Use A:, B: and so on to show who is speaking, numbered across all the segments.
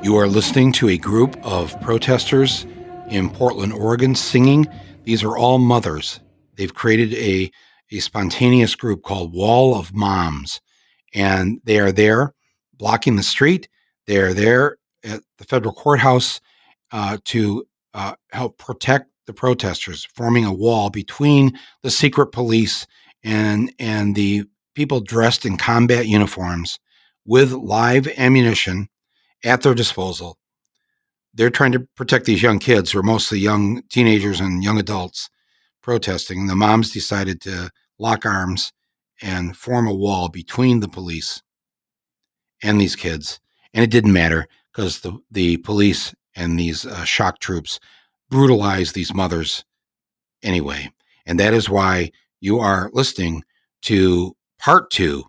A: You are listening to a group of protesters in Portland, Oregon, singing. These are all mothers. They've created a spontaneous group called Wall of Moms, and they are there blocking the street. They are there at the federal courthouse to help protect the protesters, forming a wall between the secret police and the people dressed in combat uniforms with live ammunition at their disposal. They're trying to protect these young kids who are mostly young teenagers and young adults protesting. And the moms decided to lock arms and form a wall between the police and these kids. And it didn't matter because the police and these shock troops brutalized these mothers anyway. And that is why you are listening to part 2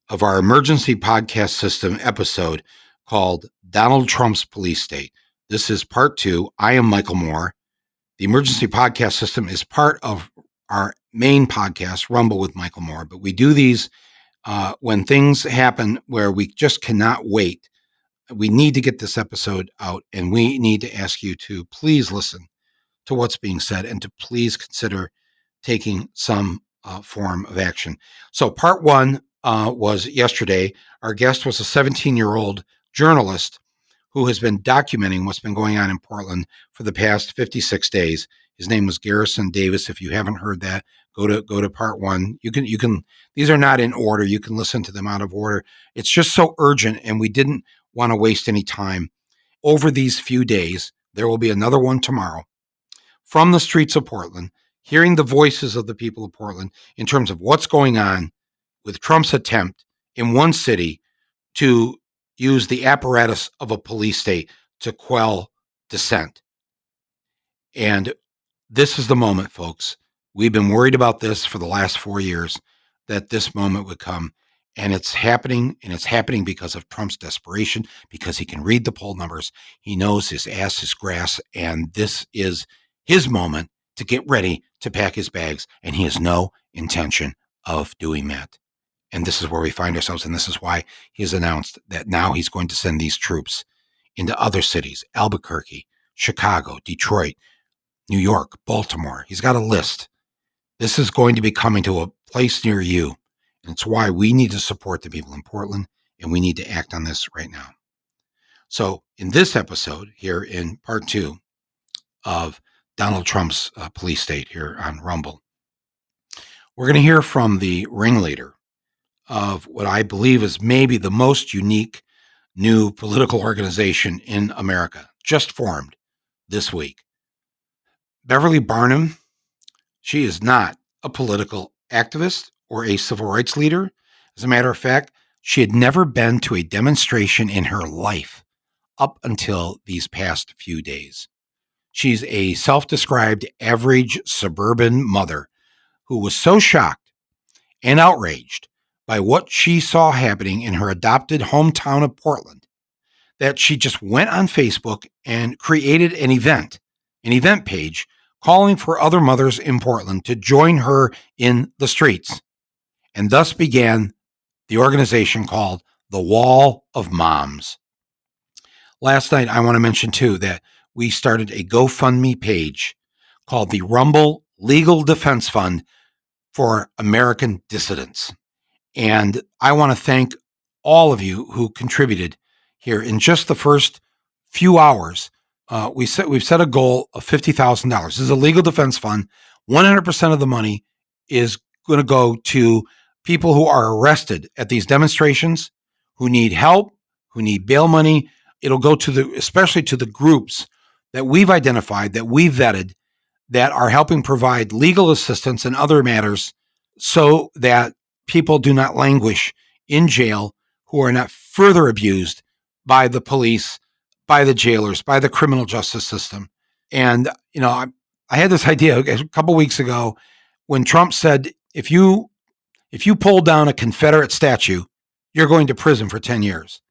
A: of our emergency podcast system episode called Donald Trump's Police State. This is part 2. I am Michael Moore. The emergency podcast system is part of our main podcast, Rumble with Michael Moore, but we do these when things happen where we just cannot wait. We need to get this episode out, and we need to ask you to please listen to what's being said and to please consider taking some form of action. So part 1 was yesterday. Our guest was a 17-year-old journalist who has been documenting what's been going on in Portland for the past 56 days. His name was Garrison Davis. If you haven't heard that, go to part 1. You can. These are not in order. You can listen to them out of order. It's just so urgent, and we didn't want to waste any time. Over these few days, there will be another one tomorrow. From the streets of Portland, hearing the voices of the people of Portland in terms of what's going on with Trump's attempt in one city to use the apparatus of a police state to quell dissent. And this is the moment, folks. We've been worried about this for the last 4 years, that this moment would come. And it's happening because of Trump's desperation, because he can read the poll numbers. He knows his ass is grass, and this is his moment to get ready to pack his bags, and he has no intention of doing that. And this is where we find ourselves, and this is why he has announced that now he's going to send these troops into other cities: Albuquerque, Chicago, Detroit, New York, Baltimore. He's got a list. This is going to be coming to a place near you, and it's why we need to support the people in Portland, and we need to act on this right now. So in this episode here in part 2 of Donald Trump's police state here on Rumble, we're going to hear from the ringleader of what I believe is maybe the most unique new political organization in America, just formed this week. Beverly Barnum, she is not a political activist or a civil rights leader. As a matter of fact, she had never been to a demonstration in her life up until these past few days. She's a self-described average suburban mother who was so shocked and outraged by what she saw happening in her adopted hometown of Portland that she just went on Facebook and created an event page calling for other mothers in Portland to join her in the streets. And thus began the organization called the Wall of Moms. Last night, I want to mention too that we started a GoFundMe page called the Rumble Legal Defense Fund for American Dissidents. And I want to thank all of you who contributed here. In just the first few hours, we've set a goal of $50,000. This is a legal defense fund. 100% of the money is going to go to people who are arrested at these demonstrations, who need help, who need bail money. It'll go to especially to the groups that we've identified, that we've vetted, that are helping provide legal assistance and other matters so that people do not languish in jail, who are not further abused by the police, by the jailers, by the criminal justice system. And, I had this idea a couple weeks ago when Trump said, if you pull down a Confederate statue, you're going to prison for 10 years.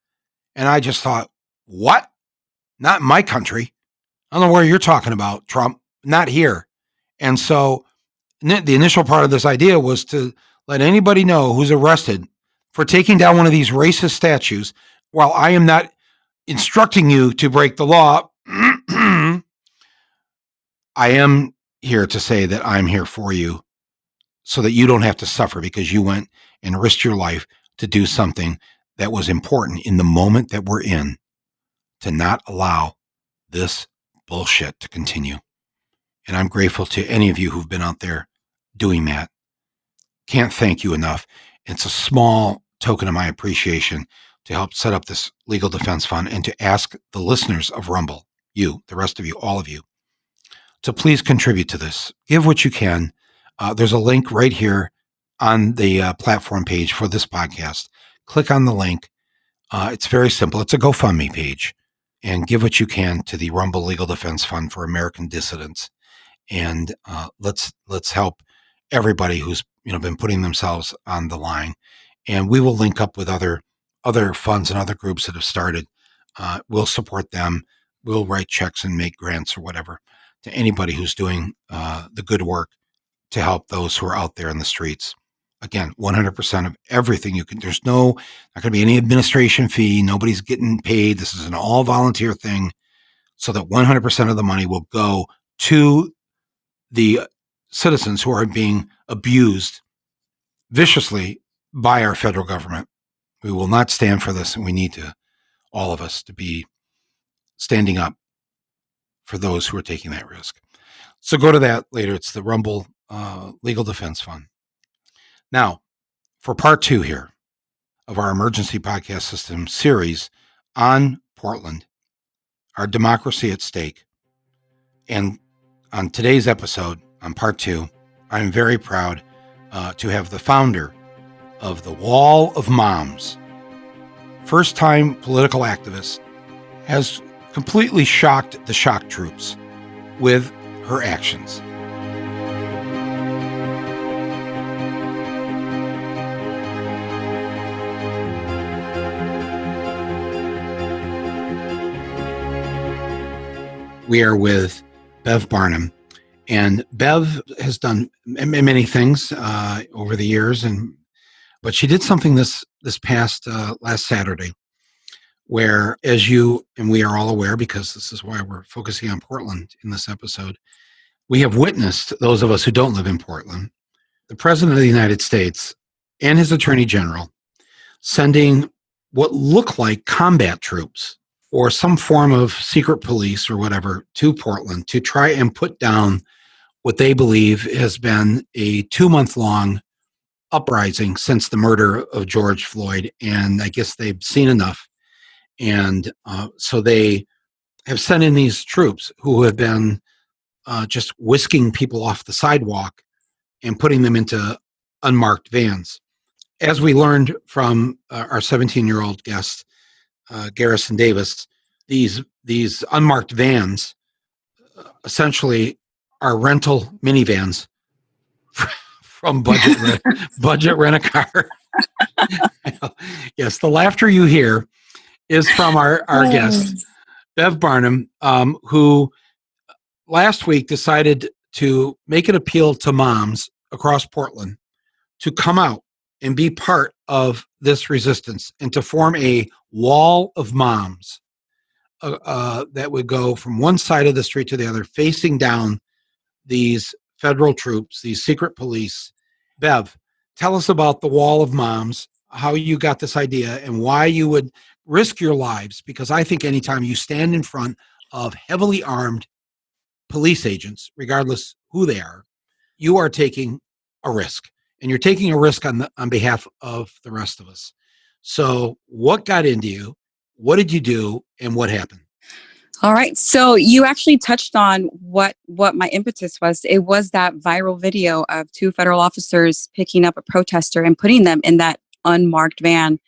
A: And I just thought, what? Not in my country. I don't know where you're talking about, Trump. Not here. And so the initial part of this idea was to let anybody know who's arrested for taking down one of these racist statues. While I am not instructing you to break the law, I am here to say that I'm here for you so that you don't have to suffer because you went and risked your life to do something that was important in the moment that we're in, to not allow this bullshit to continue. And I'm grateful to any of you who've been out there doing that. Can't thank you enough. It's a small token of my appreciation to help set up this legal defense fund and to ask the listeners of Rumble, you, the rest of you, all of you, to please contribute to this. Give what you can. There's a link right here on the platform page for this podcast. Click on the link. It's very simple. It's a GoFundMe page. And give what you can to the Rumble Legal Defense Fund for American Dissidents. And let's help everybody who's been putting themselves on the line. And we will link up with other funds and other groups that have started. We'll support them. We'll write checks and make grants or whatever to anybody who's doing the good work to help those who are out there in the streets. Again, 100% of everything you can. There's not going to be any administration fee. Nobody's getting paid. This is an all volunteer thing, so that 100% of the money will go to the citizens who are being abused viciously by our federal government. We will not stand for this, and we need to, all of us, to be standing up for those who are taking that risk. So go to that later. It's the Rumble Legal Defense Fund. Now, for part 2 here of our emergency podcast system series on Portland, our democracy at stake. And on today's episode, on part 2, I'm very proud to have the founder of the Wall of Moms, first-time political activist, has completely shocked the shock troops with her actions. We are with Bev Barnum, and Bev has done many things over the years, but she did something this past last Saturday, where, as you and we are all aware, because this is why we're focusing on Portland in this episode, we have witnessed, those of us who don't live in Portland, the President of the United States and his Attorney General sending what look like combat troops or some form of secret police or whatever to Portland to try and put down what they believe has been a 2-month-long uprising since the murder of George Floyd. And I guess they've seen enough. And so they have sent in these troops who have been just whisking people off the sidewalk and putting them into unmarked vans. As we learned from our 17-year-old guest, Garrison Davis, these unmarked vans essentially are rental minivans from Budget Rent-A-Car. Yes, the laughter you hear is from our guest, Bev Barnum, who last week decided to make an appeal to moms across Portland to come out and be part of this resistance and to form a wall of moms that would go from one side of the street to the other, facing down these federal troops, these secret police. Bev, tell us about the Wall of Moms, how you got this idea, and why you would risk your lives, because I think anytime you stand in front of heavily armed police agents, regardless who they are, you are taking a risk. And you're taking a risk on behalf of the rest of us. So what got into you? What did you do? And what happened?
B: All right. So you actually touched on what my impetus was. It was that viral video of 2 federal officers picking up a protester and putting them in that unmarked van.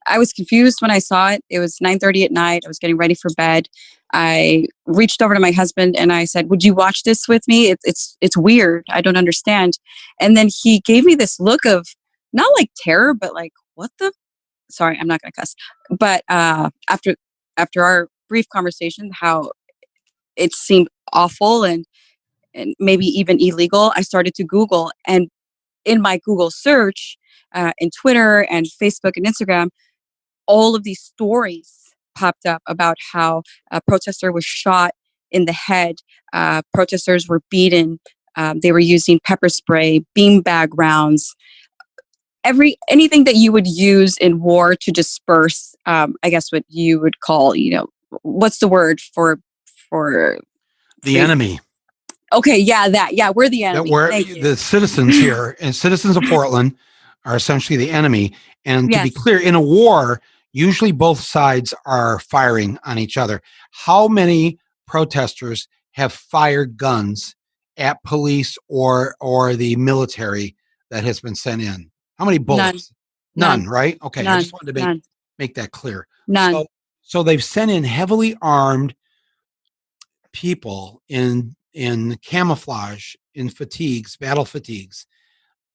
B: I was confused when I saw it. It was 9:30 at night. I was getting ready for bed. I reached over to my husband and I said, "Would you watch this with me? It's weird. I don't understand." And then he gave me this look of not like terror, but like, what the? Sorry, I'm not going to cuss. But after our brief conversation, how it seemed awful and maybe even illegal, I started to Google, and in my Google search, in Twitter and Facebook and Instagram, all of these stories popped up about how a protester was shot in the head. Protesters were beaten. They were using pepper spray, beanbag rounds, anything that you would use in war to disperse. I guess what you would call, what's the word for
A: the enemy?
B: Okay, yeah, we're the enemy.
A: That the citizens here and citizens of Portland are essentially the enemy. And to be clear, in a war, usually both sides are firing on each other. How many protesters have fired guns at police or the military that has been sent in? How many bullets? None, right? Okay, I just wanted to make that clear.
B: None.
A: So they've sent in heavily armed people in camouflage, in battle fatigues,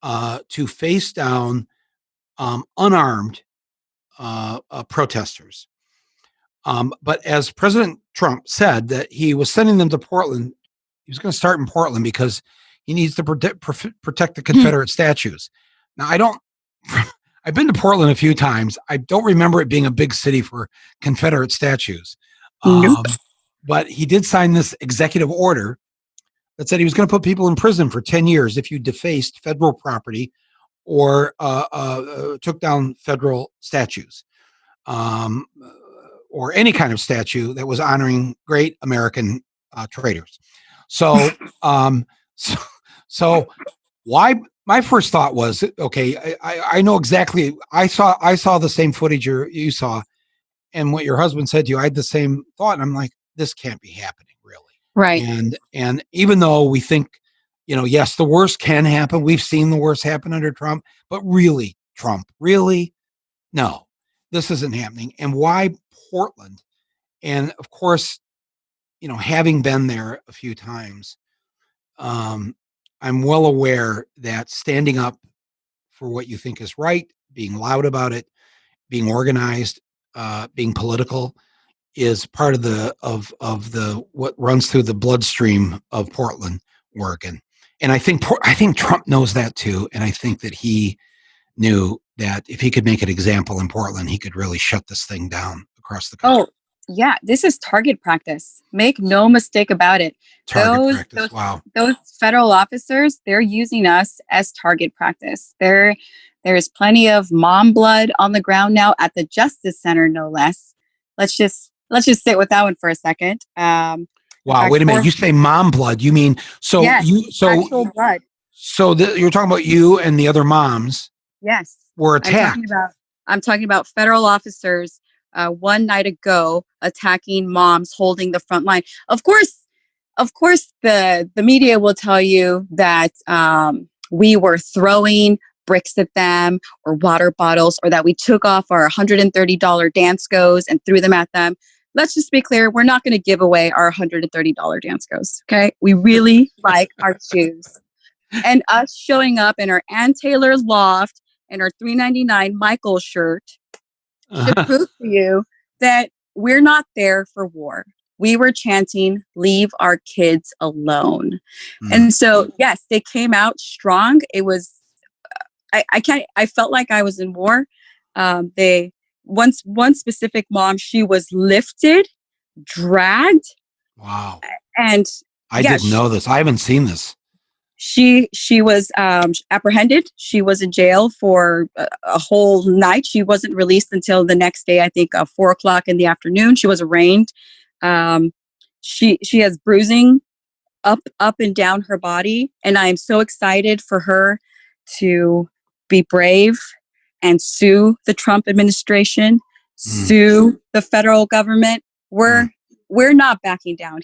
A: to face down unarmed protesters. But as President Trump said that he was sending them to Portland, he was going to start in Portland because he needs to protect the Confederate statues. Now, I've been to Portland a few times. I don't remember it being a big city for Confederate statues.
B: Nope.
A: But he did sign this executive order that said he was going to put people in prison for 10 years if you defaced federal property or took down federal statues, or any kind of statue that was honoring great American traitors. So, so why? My first thought was, okay, I know exactly. I saw the same footage you saw, and what your husband said to you. I had the same thought, and I'm like, this can't be happening, really.
B: Right.
A: And even though we think, yes, the worst can happen. We've seen the worst happen under Trump, but really, Trump, really? No, this isn't happening. And why Portland? And of course, having been there a few times, I'm well aware that standing up for what you think is right, being loud about it, being organized, being political, is part of the what runs through the bloodstream of Portland, Oregon. And I think Trump knows that too. And I think that he knew that if he could make an example in Portland, he could really shut this thing down across the country.
B: Oh, yeah, this is target practice. Make no mistake about it.
A: Target practice. Wow.
B: Those federal officers, they're using us as target practice. There is plenty of mom blood on the ground now at the Justice Center, no less. Let's just sit with that one for a second.
A: Wow, wait a minute. You say mom blood? You mean
B: actual blood?
A: So you're talking about you and the other moms?
B: Yes,
A: were attacked.
B: I'm talking about federal officers one night ago attacking moms holding the front line. Of course, the media will tell you that we were throwing bricks at them or water bottles, or that we took off our $130 dance goes and threw them at them. Let's just be clear, we're not going to give away our $130 dance goes, okay? We really like our shoes. And us showing up in our Ann Taylor loft and our $3.99 Michael shirt should prove to you that we're not there for war. We were chanting, leave our kids alone. And so, yes, they came out strong. It was, I felt like I was in war. One specific mom, she was lifted, dragged.
A: Wow.
B: And
A: I didn't know this. I haven't seen this.
B: She was apprehended. She was in jail for a whole night. She wasn't released until the next day, I think 4:00 in the afternoon. She was arraigned. She has bruising up and down her body. And I am so excited for her to be brave and sue the Trump administration, sue the federal government. We're not backing down.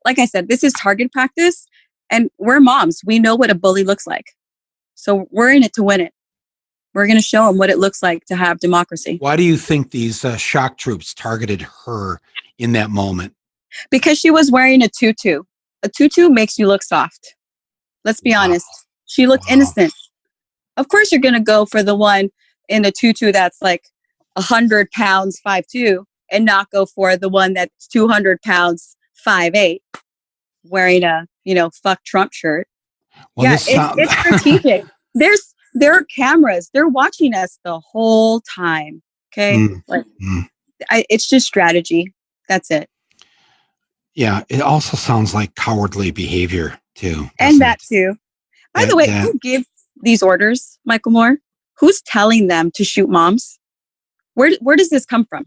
B: Like I said, this is target practice, and we're moms. We know what a bully looks like. So we're in it to win it. We're going to show them what it looks like to have democracy.
A: Why do you think these shock troops targeted her in that moment?
B: Because she was wearing a tutu. A tutu makes you look soft. Let's be honest. She looked innocent. Of course, you're going to go for the one in a tutu that's like 100 pounds, 5'2", and not go for the one that's 200 pounds, 5'8", wearing a, fuck Trump shirt.
A: Well,
B: it's strategic. there are cameras. They're watching us the whole time. Okay. It's just strategy. That's it.
A: Yeah. It also sounds like cowardly behavior too.
B: And that too. By the way, who gives these orders, Michael Moore? Who's telling them to shoot moms? Where does this come from?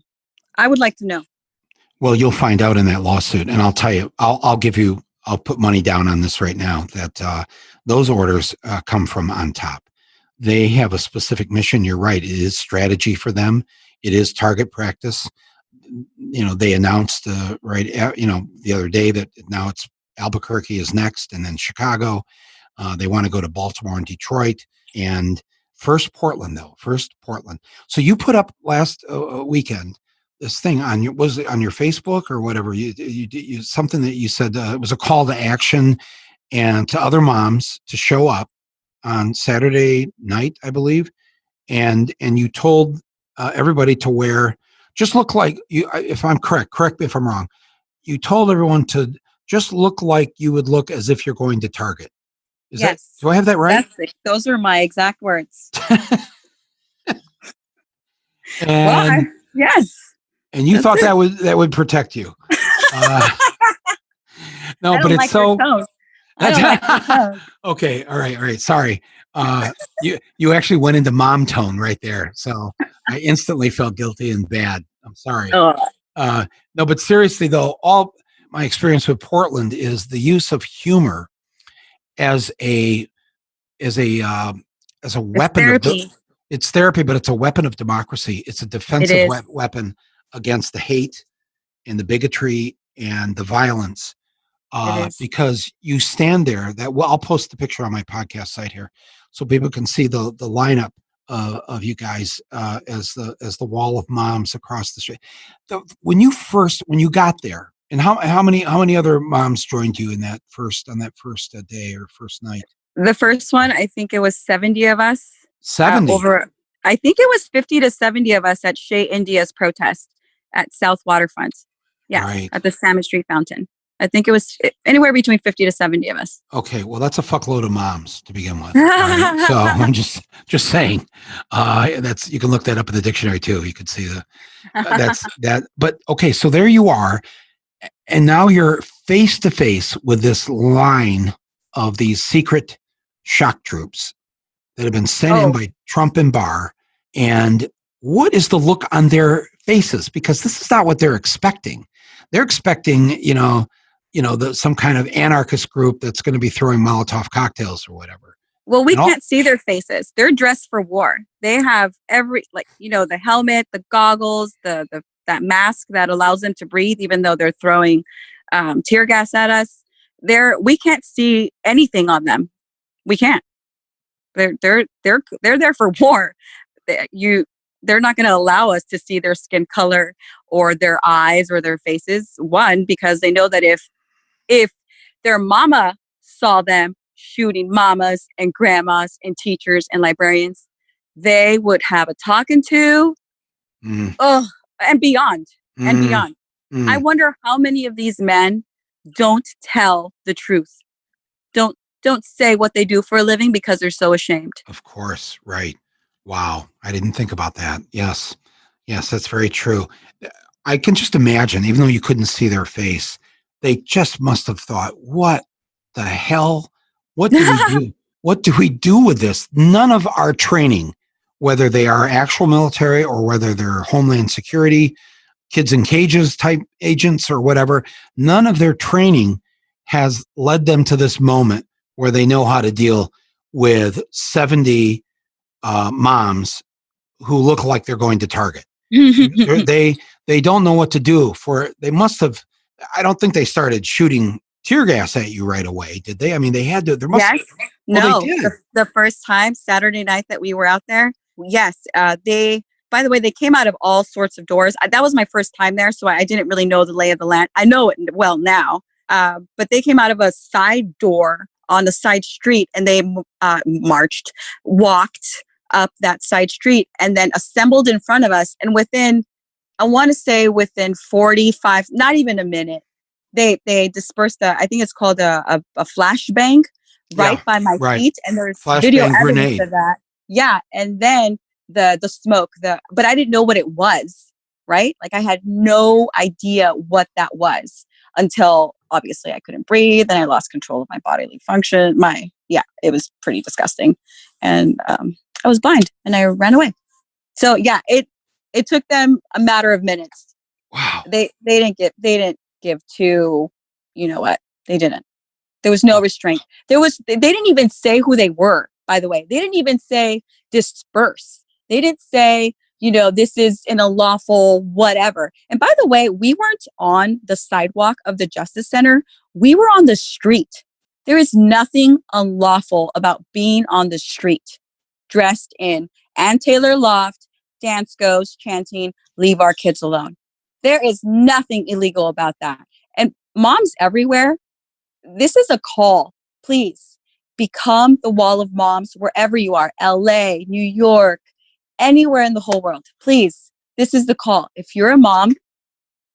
B: I would like to know.
A: Well, you'll find out in that lawsuit, and I'll tell you. I'll put money down on this right now that those orders come from on top. They have a specific mission. You're right. It is strategy for them. It is target practice. They announced the other day that now it's Albuquerque is next, and then Chicago. They want to go to Baltimore and Detroit, and first Portland. So you put up last weekend this thing on your Facebook or whatever you something that you said it was a call to action and to other moms to show up on Saturday night, I believe, and you told everybody to wear just look like you. If I'm correct me if I'm wrong. You told everyone to just look like you would look as if you're going to Target.
B: Yes.
A: Do I have that right?
B: Those are my exact words. Yes.
A: And you thought that would protect you. No, but it's so.
B: I don't like your tone.
A: Okay. All right. Sorry. You actually went into mom tone right there. So I instantly felt guilty and bad. I'm sorry. No, but seriously though, all my experience with Portland is the use of humor as a weapon. It's therapy, but it's a weapon of democracy. It's a defensive weapon against the hate and the bigotry and the violence. Because you stand there. I'll post the picture on my podcast site here, so people can see the lineup of you guys as the wall of moms across the street. When you got there, and how many other moms joined you on that first day or first night?
B: The first one, I think it was 70 of us.
A: 70
B: I think it was 50 to 70 of us at Shea India's protest at South Waterfront. Yeah, right. At the Salmon Street Fountain. I think it was anywhere between 50 to 70 of us.
A: Okay, well, that's a fuckload of moms to begin with. Right? So I'm just saying, you can look that up in the dictionary too. You can see that. But okay, so there you are, and now you're face to face with this line of these secret shock troops that have been sent in by Trump and Barr. And what is the look on their faces? Because this is not what they're expecting. They're expecting, some kind of anarchist group that's going to be throwing Molotov cocktails or whatever.
B: Well, we can't see their faces. They're dressed for war. They have the helmet, the goggles, that mask that allows them to breathe, even though they're throwing tear gas at us. We can't see anything on them. We can't. They're there for war. They're not going to allow us to see their skin color or their eyes or their faces. One, because they know that if their mama saw them shooting mamas and grandmas and teachers and librarians, they would have a talking to. And beyond. I wonder how many of these men don't tell the truth. Don't say what they do for a living because they're so ashamed.
A: Of course, right. Wow, I didn't think about that. Yes, that's very true. I can just imagine, even though you couldn't see their face, they just must have thought, what the hell? What do we do? What do we do with this? None of our training, whether they are actual military or whether they're Homeland Security, kids in cages type agents or whatever, none of their training has led them to this moment where they know how to deal with 70 moms who look like they're going to Target. They don't know what to do they must have. I don't think they started shooting tear gas at you right away, did they? I mean, they had to. There must.
B: Yes. No. They did. The first time Saturday night that we were out there. Yes. By the way, they came out of all sorts of doors. That was my first time there, so I didn't really know the lay of the land. I know it well now, but they came out of a side door on the side street, and they walked up that side street, and then assembled in front of us. And within 45, not even a minute, they dispersed I think it's called a flashbang by my feet, and there's video evidence of that. Yeah. And then the smoke, but I didn't know what it was, right? Like I had no idea what that was until obviously I couldn't breathe and I lost control of my bodily function. It was pretty disgusting. And I was blind and I ran away. So yeah, it took them a matter of minutes.
A: Wow.
B: They didn't give to, you know what? They didn't. There was no restraint. They didn't even say who they were, by the way. They didn't even say disperse. They didn't say, this is an unlawful whatever. And by the way, we weren't on the sidewalk of the Justice Center. We were on the street. There is nothing unlawful about being on the street, dressed in Ann Taylor Loft, dance goes, chanting, leave our kids alone. There is nothing illegal about that. And moms everywhere, this is a call. Please become the wall of moms wherever you are, LA, New York, anywhere in the whole world. Please, this is the call. If you're a mom,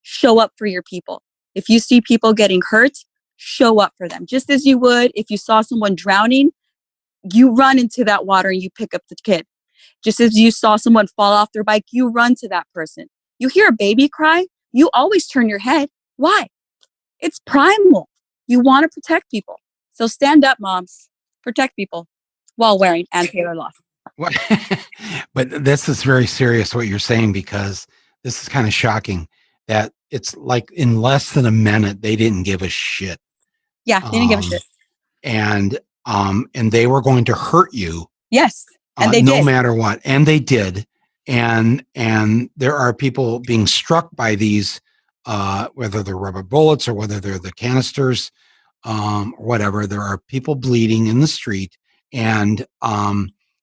B: show up for your people. If you see people getting hurt, show up for them. Just as you would if you saw someone drowning, you run into that water and you pick up the kid. Just as you saw someone fall off their bike, you run to that person. You hear a baby cry, you always turn your head. Why? It's primal. You want to protect people. So stand up, moms. Protect people while wearing Ann Taylor Loft.
A: What? But this is very serious what you're saying, because this is kind of shocking that it's like in less than a minute, they didn't give a shit.
B: Yeah, they didn't give a shit.
A: And they were going to hurt you.
B: Yes. And they
A: no
B: did.
A: matter what. And they did. And there are people being struck by these, whether they're rubber bullets or whether they're the canisters, or whatever. There are people bleeding in the street, and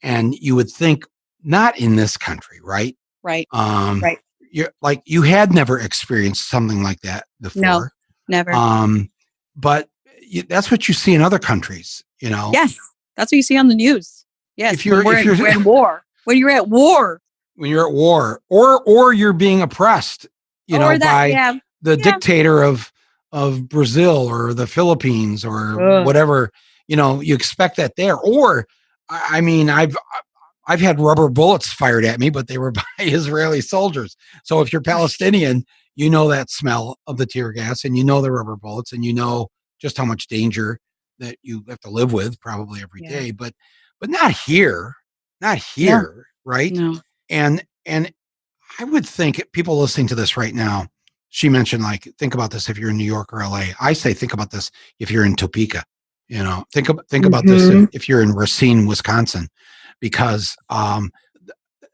A: you would think not in this country, right?
B: Right.
A: Right. You had never experienced something like that before.
B: No, never.
A: But that's what you see in other countries,
B: Yes, that's what you see on the news. Yes,
A: if you're
B: in war, when you're at war,
A: or you're being oppressed, by the dictator of Brazil or the Philippines or whatever, you expect that there. Or, I mean, I've had rubber bullets fired at me, but they were by Israeli soldiers. So if you're Palestinian, you know that smell of the tear gas, and you know the rubber bullets, and you know just how much danger that you have to live with probably every day. But not here, right?
B: No.
A: And I would think people listening to this right now, she mentioned, think about this if you're in New York or LA. I say think about this if you're in Topeka. Think about this if you're in Racine, Wisconsin, because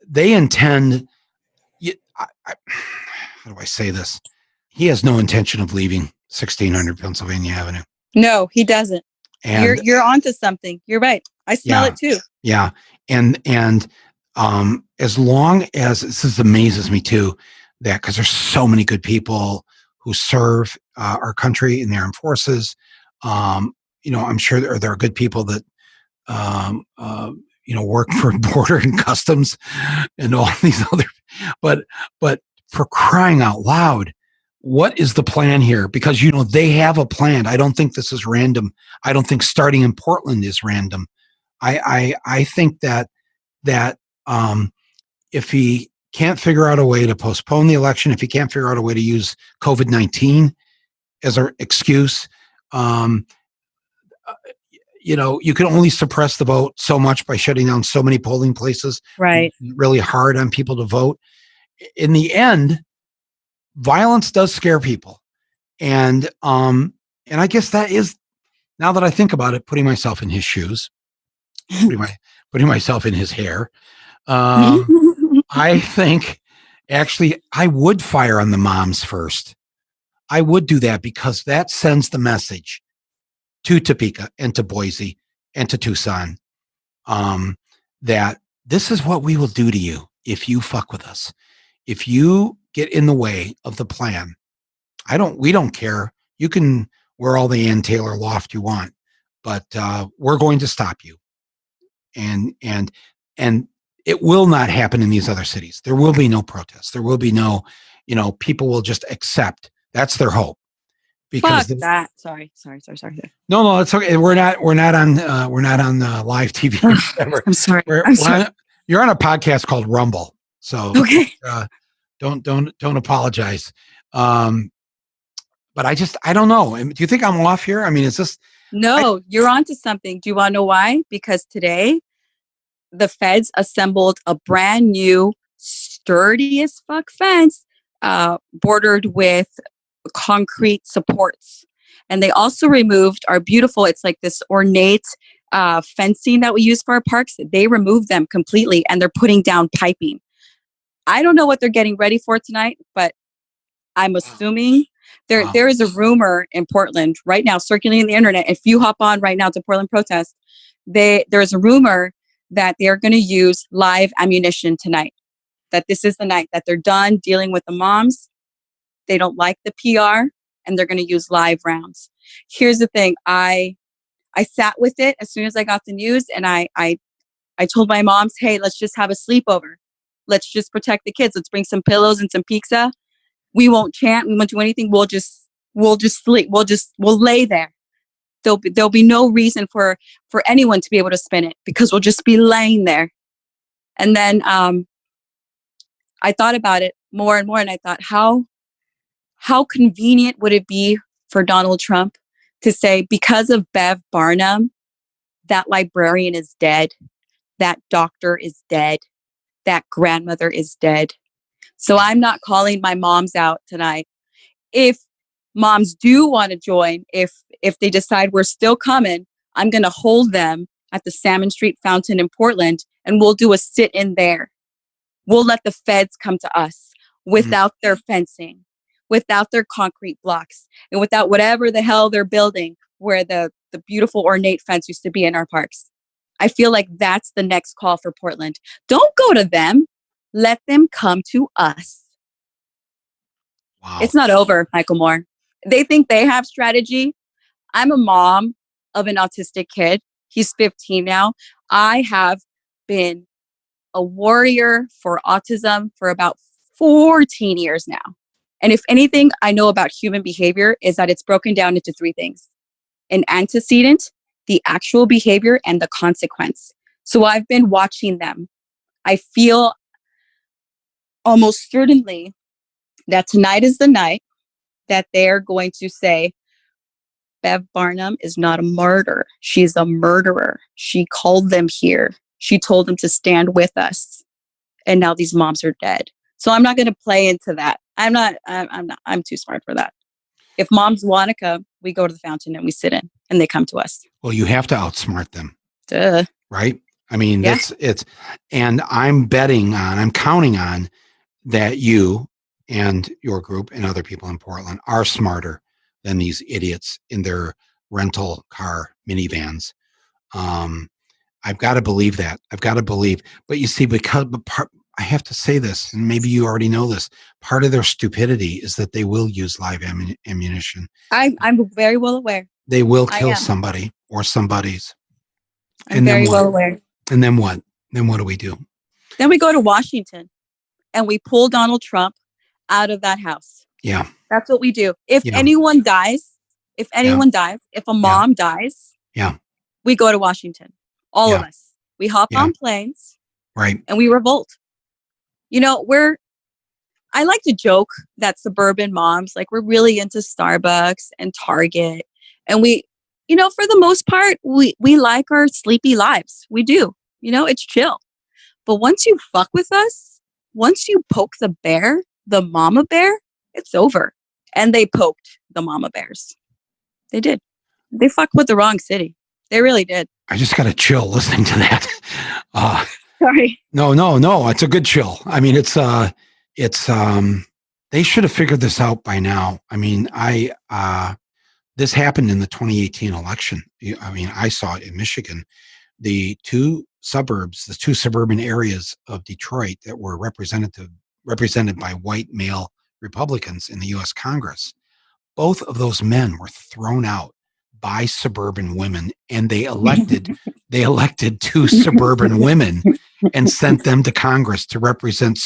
A: they intend. How do I say this? He has no intention of leaving 1600 Pennsylvania Avenue.
B: No, he doesn't. And you're onto something. You're right. I smell it too.
A: Yeah, and as long as this amazes me too, that because there's so many good people who serve our country in the armed forces. I'm sure there are good people that work for border and customs and all these other. But for crying out loud, what is the plan here? Because they have a plan. I don't think this is random. I don't think starting in Portland is random. I think that if he can't figure out a way to postpone the election, if he can't figure out a way to use COVID-19 as an excuse, you can only suppress the vote so much by shutting down so many polling places.
B: Right.
A: Really hard on people to vote. In the end, violence does scare people. And I guess that is, now that I think about it, putting myself in his shoes, putting myself in his hair. I think actually I would fire on the moms first. I would do that because that sends the message to Topeka and to Boise and to Tucson that this is what we will do to you if you fuck with us. If you get in the way of the plan, we don't care. You can wear all the Ann Taylor Loft you want, but we're going to stop you. And it will not happen in these other cities. There will be no protests. There will be no, people will just accept. That's their hope, because
B: Fuck that. Sorry.
A: no, it's okay. We're not on live TV.
B: I'm sorry.
A: You're on a podcast called Rumble, so
B: Okay.
A: don't apologize. But I don't know. Do you think I'm off here? I mean, it's just
B: No, you're onto something. Do you want to know why? Because today the feds assembled a brand new, sturdy as fuck fence, bordered with concrete supports. And they also removed our beautiful, it's like this ornate fencing that we use for our parks. They removed them completely and they're putting down piping. I don't know what they're getting ready for tonight, but I'm assuming there is a rumor in Portland right now circulating the internet. If you hop on right now to Portland protest, there's a rumor that they're going to use live ammunition tonight, that this is the night that they're done dealing with the moms. They don't like the PR and they're going to use live rounds. Here's the thing. I sat with it as soon as I got the news, and I told my moms, hey, let's just have a sleepover. Let's just protect the kids. Let's bring some pillows and some pizza. We won't chant. We won't do anything. We'll just sleep. We'll lay there. There'll be no reason for anyone to be able to spin it because we'll just be laying there. And then I thought about it more and more, and I thought, how convenient would it be for Donald Trump to say, because of Bev Barnum, that librarian is dead, that doctor is dead, that grandmother is dead. So I'm not calling my moms out tonight. If moms do want to join, if they decide we're still coming, I'm going to hold them at the Salmon Street Fountain in Portland, and we'll do a sit-in there. We'll let the feds come to us without their fencing, without their concrete blocks, and without whatever the hell they're building where the beautiful ornate fence used to be in our parks. I feel like that's the next call for Portland. Don't go to them. Let them come to us.
A: wow.
B: It's not over, Michael Moore. They think they have strategy. I'm a mom of an autistic kid. He's 15 now. I have been a warrior for autism for about 14 years now. And if anything I know about human behavior is that it's broken down into three things: an antecedent, the actual behavior, and the consequence. So I've been watching them. I feel almost certainly that tonight is the night that they're going to say, Bev Barnum is not a martyr. She's a murderer. She called them here. She told them to stand with us. And now these moms are dead. So I'm not going to play into that. I'm too smart for that. If moms want to come, we go to the fountain and we sit in and they come to us.
A: Well, you have to outsmart them.
B: Duh.
A: Right? I mean,
B: Yeah.
A: and I'm counting on that you and your group and other people in Portland are smarter than these idiots in their rental car minivans. I've got to believe that. But you see, I have to say this, and maybe you already know this, part of their stupidity is that they will use live ammunition.
B: I'm very well aware.
A: They will kill somebody or somebody's.
B: I'm very well aware.
A: And then what? Then what do we do?
B: Then we go to Washington and we pull Donald Trump out of that house.
A: Yeah.
B: That's what we do. If anyone dies, if a mom dies, we go to Washington. All of us. We hop on planes.
A: Right.
B: And we revolt. You know, I like to joke that suburban moms, like, we're really into Starbucks and Target. And we, you know, for the most part, we like our sleepy lives. We do. You know, it's chill. But once you fuck with us, once you poke the bear, the mama bear, it's over. And they poked the mama bears. They did. They fucked with the wrong city. They really did.
A: I just got to chill listening to that.
B: Sorry.
A: No. It's a good chill. I mean, they should have figured this out by now. I mean, this happened in the 2018 election. I mean, I saw it in Michigan. The two suburban areas of Detroit that were represented by white male Republicans in the U.S. Congress, both of those men were thrown out by suburban women, and they elected two suburban women and sent them to Congress to represent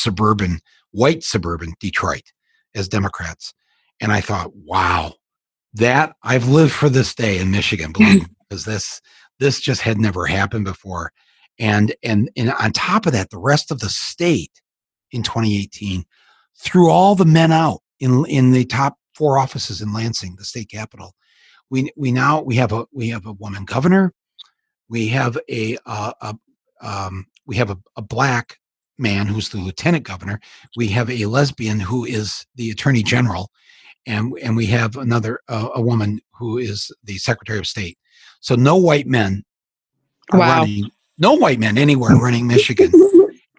A: white suburban Detroit as Democrats. And I thought, wow, That I've lived for this day in Michigan, believe me, because this just had never happened before. And on top of that, the rest of the state in 2018 threw all the men out in the top 4 offices in Lansing, the state capital. We have a woman governor. We have a black man who's the lieutenant governor. We have a lesbian who is the attorney general, and we have a woman who is the secretary of state. So no white men are running. No white men anywhere running Michigan.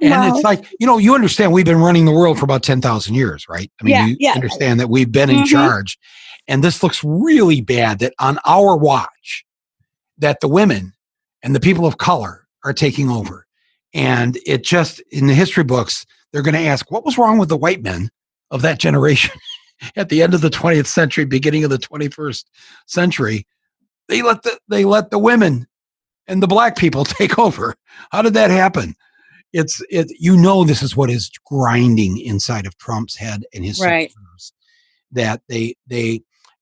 A: And it's like, you understand we've been running the world for about 10,000 years, right? I mean, you understand that we've been in charge. And this looks really bad that on our watch, that the women and the people of color are taking over. And it just, in the history books, they're going to ask, what was wrong with the white men of that generation at the end of the 20th century, beginning of the 21st century? They let the women and the black people take over. How did that happen? This is what is grinding inside of Trump's head and his supporters, that they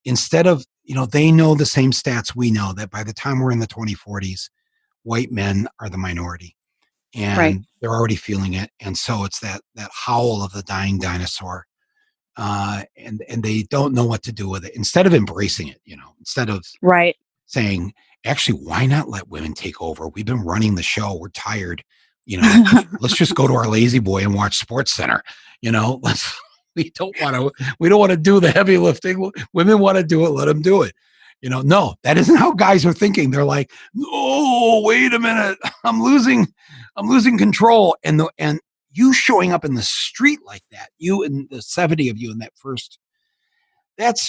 A: instead of, they know the same stats we know, that by the time we're in the 2040s, white men are the minority, and they're already feeling it. And so it's that howl of the dying dinosaur, and they don't know what to do with it. Instead of embracing it, instead of saying, actually, why not let women take over? We've been running the show. We're tired. Let's just go to our lazy boy and watch Sports Center. We don't want to do the heavy lifting. Women want to do it. Let them do it. No, that isn't how guys are thinking. They're like, no, wait a minute. I'm losing control. And you showing up in the street like that, you and the 70 of you in that first, that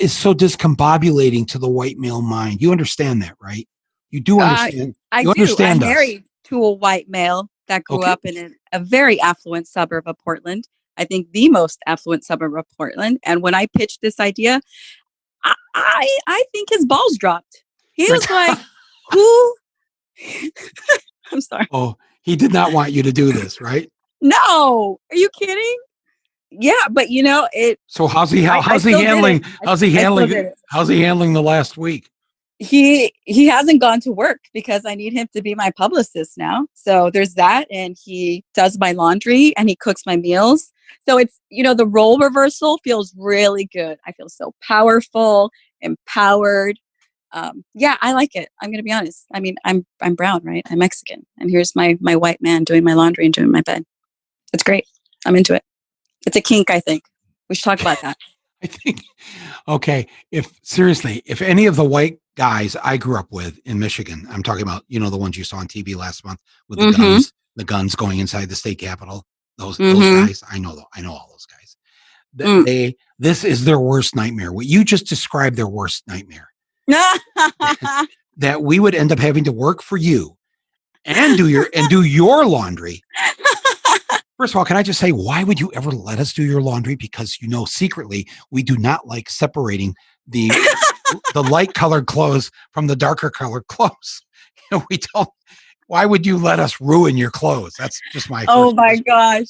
A: is so discombobulating to the white male mind. You understand that, right? You do understand.
B: I do. I'm married to a white male that grew up in a very affluent suburb of Portland. I think the most affluent suburb of Portland. And when I pitched this idea, I think his balls dropped. He was like, who? I'm sorry.
A: Oh, he did not want you to do this, right?
B: No. Are you kidding? Yeah, but it.
A: So how's he handling the last week?
B: He hasn't gone to work because I need him to be my publicist now. So there's that, and he does my laundry and he cooks my meals. So it's, the role reversal feels really good. I feel so powerful, empowered. I like it. I'm going to be honest. I mean, I'm brown, right? I'm Mexican. And here's my white man doing my laundry and doing my bed. It's great. I'm into it. It's a kink, I think. We should talk about that.
A: I think, okay, if any of the white guys I grew up with in Michigan, I'm talking about, the ones you saw on TV last month with the guns going inside the state capitol, those guys, I know all those guys. This is their worst nightmare. What you just described, their worst nightmare. That we would end up having to work for you and do your laundry. First of all, can I just say, why would you ever let us do your laundry? Because secretly we do not like separating the light colored clothes from the darker colored clothes. We don't. Why would you let us ruin your clothes? That's just my.
B: Oh my gosh!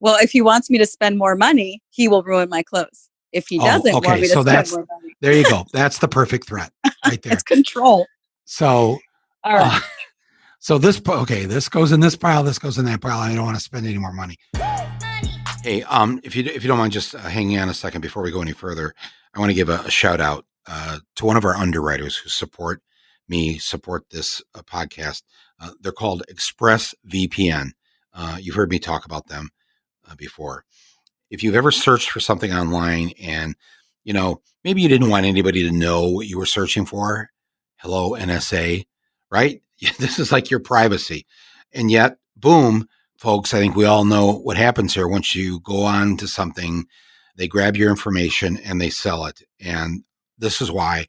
B: Well, if he wants me to spend more money, he will ruin my clothes. If he doesn't want me to spend more money,
A: there you go. That's the perfect threat right there.
B: It's control.
A: So,
B: all right.
A: So this goes in this pile, this goes in that pile. I don't want to spend any more money. Hey, if you don't mind just hanging on a second before we go any further, I want to give a shout out to one of our underwriters who support this podcast. They're called ExpressVPN. You've heard me talk about them before. If you've ever searched for something online and, maybe you didn't want anybody to know what you were searching for. Hello, NSA, right? This is like your privacy. And yet, boom, folks, I think we all know what happens here. Once you go on to something, they grab your information and they sell it. And this is why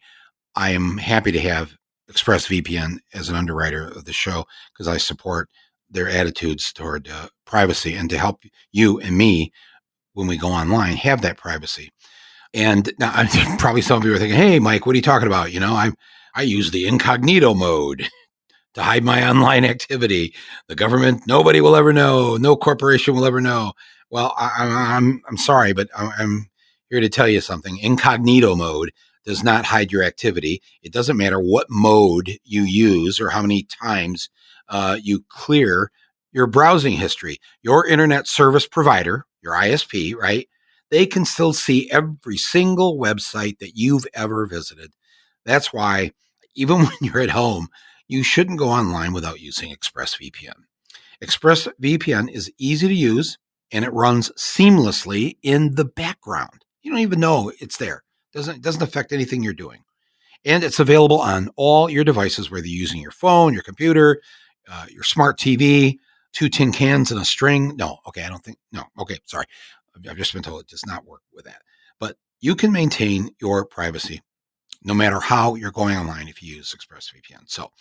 A: I am happy to have ExpressVPN as an underwriter of the show, because I support their attitudes toward privacy and to help you and me when we go online have that privacy. And now probably some of you are thinking, hey, Mike, what are you talking about? I use the incognito mode to hide my online activity. The government, nobody will ever know. No corporation will ever know. Well, I'm sorry, but I'm here to tell you something. Incognito mode does not hide your activity. It doesn't matter what mode you use or how many times you clear your browsing history. Your internet service provider, your ISP, right? They can still see every single website that you've ever visited. That's why, even when you're at home, you shouldn't go online without using ExpressVPN. ExpressVPN is easy to use and it runs seamlessly in the background. You don't even know it's there. Doesn't affect anything you're doing. And it's available on all your devices, whether you're using your phone, your computer, your smart TV, 2 tin cans and a string. No, okay, I don't think. No, okay, sorry. I've just been told it does not work with that. But you can maintain your privacy no matter how you're going online if you use ExpressVPN. So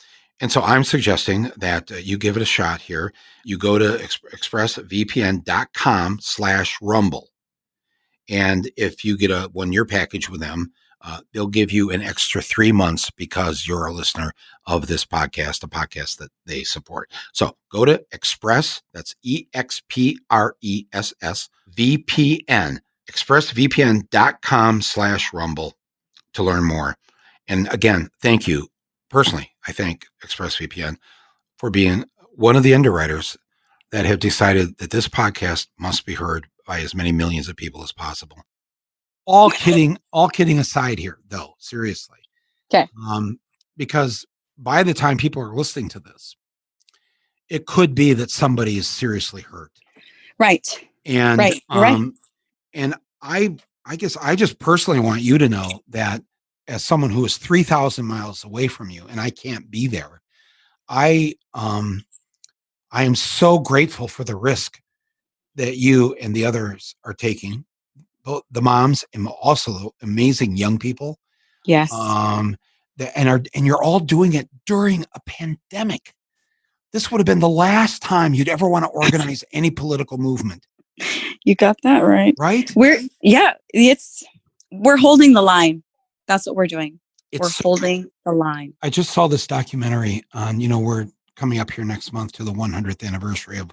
A: I'm suggesting that you give it a shot here. You go to expressvpn.com/rumble. And if you get a 1-year package with them, they'll give you an extra 3 months because you're a listener of this podcast, a podcast that they support. So go to Express, that's EXPRESS VPN, expressvpn.com/rumble to learn more. And again, thank you. Personally, I thank ExpressVPN for being one of the underwriters that have decided that this podcast must be heard by as many millions of people as possible. All kidding aside here, though, seriously.
B: Okay.
A: Because by the time people are listening to this, it could be that somebody is seriously hurt.
B: Right.
A: And
B: right. Right.
A: And I guess I just personally want you to know that as someone who is 3,000 miles away from you and I can't be there, I am so grateful for the risk that you and the others are taking, both the moms and also the amazing young people.
B: Yes.
A: And you're all doing it during a pandemic. This would have been the last time you'd ever want to organize any political movement.
B: You got that right.
A: Right?
B: We're holding the line. That's what we're doing. We're holding the line.
A: I just saw this documentary on, we're coming up here next month to the 100th anniversary of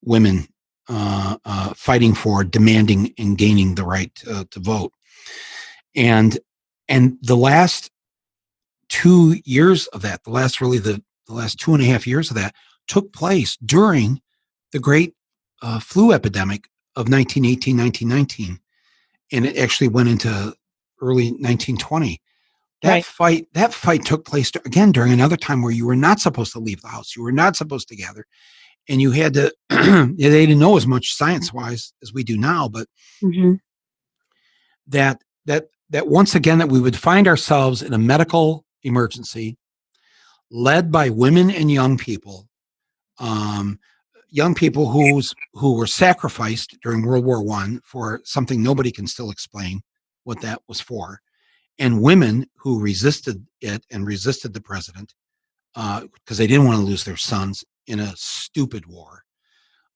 A: women fighting for, demanding, and gaining the right to vote. And the last 2 years of that, the last 2.5 years of that took place during the great flu epidemic of 1918, 1919. And it actually went into early 1920. That fight took place again during another time where you were not supposed to leave the house. You were not supposed to gather. And you had to, they didn't know as much science-wise as we do now, but that once again, that we would find ourselves in a medical emergency led by women and young people who were sacrificed during World War I for something nobody can still explain what that was for, and women who resisted it and resisted the president because they didn't want to lose their sons in a stupid war.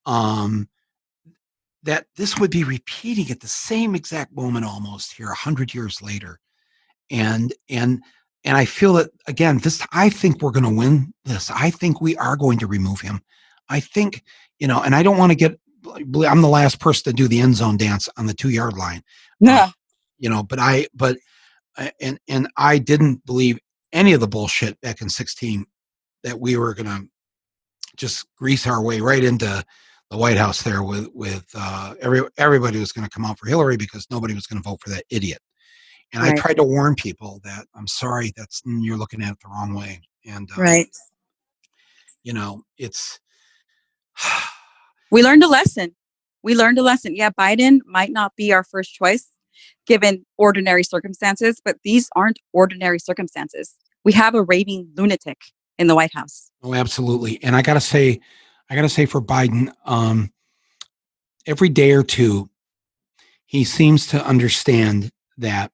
A: That this would be repeating at the same exact moment almost here 100 years later. And I feel that again, I think we're going to win this. I think we are going to remove him. I think, and I don't want to get, I'm the last person to do the end zone dance on the 2-yard line.
B: Yeah.
A: But I didn't believe any of the bullshit back in 2016 that we were going to just grease our way right into the White House there with everybody was going to come out for Hillary because nobody was going to vote for that idiot. And I tried to warn people that I'm sorry, you're looking at it the wrong way. And it's
B: we learned a lesson. Yeah, Biden might not be our first choice given ordinary circumstances, but these aren't ordinary circumstances. We have a raving lunatic in the White House.
A: Oh, absolutely. And I gotta say for Biden, every day or two, he seems to understand that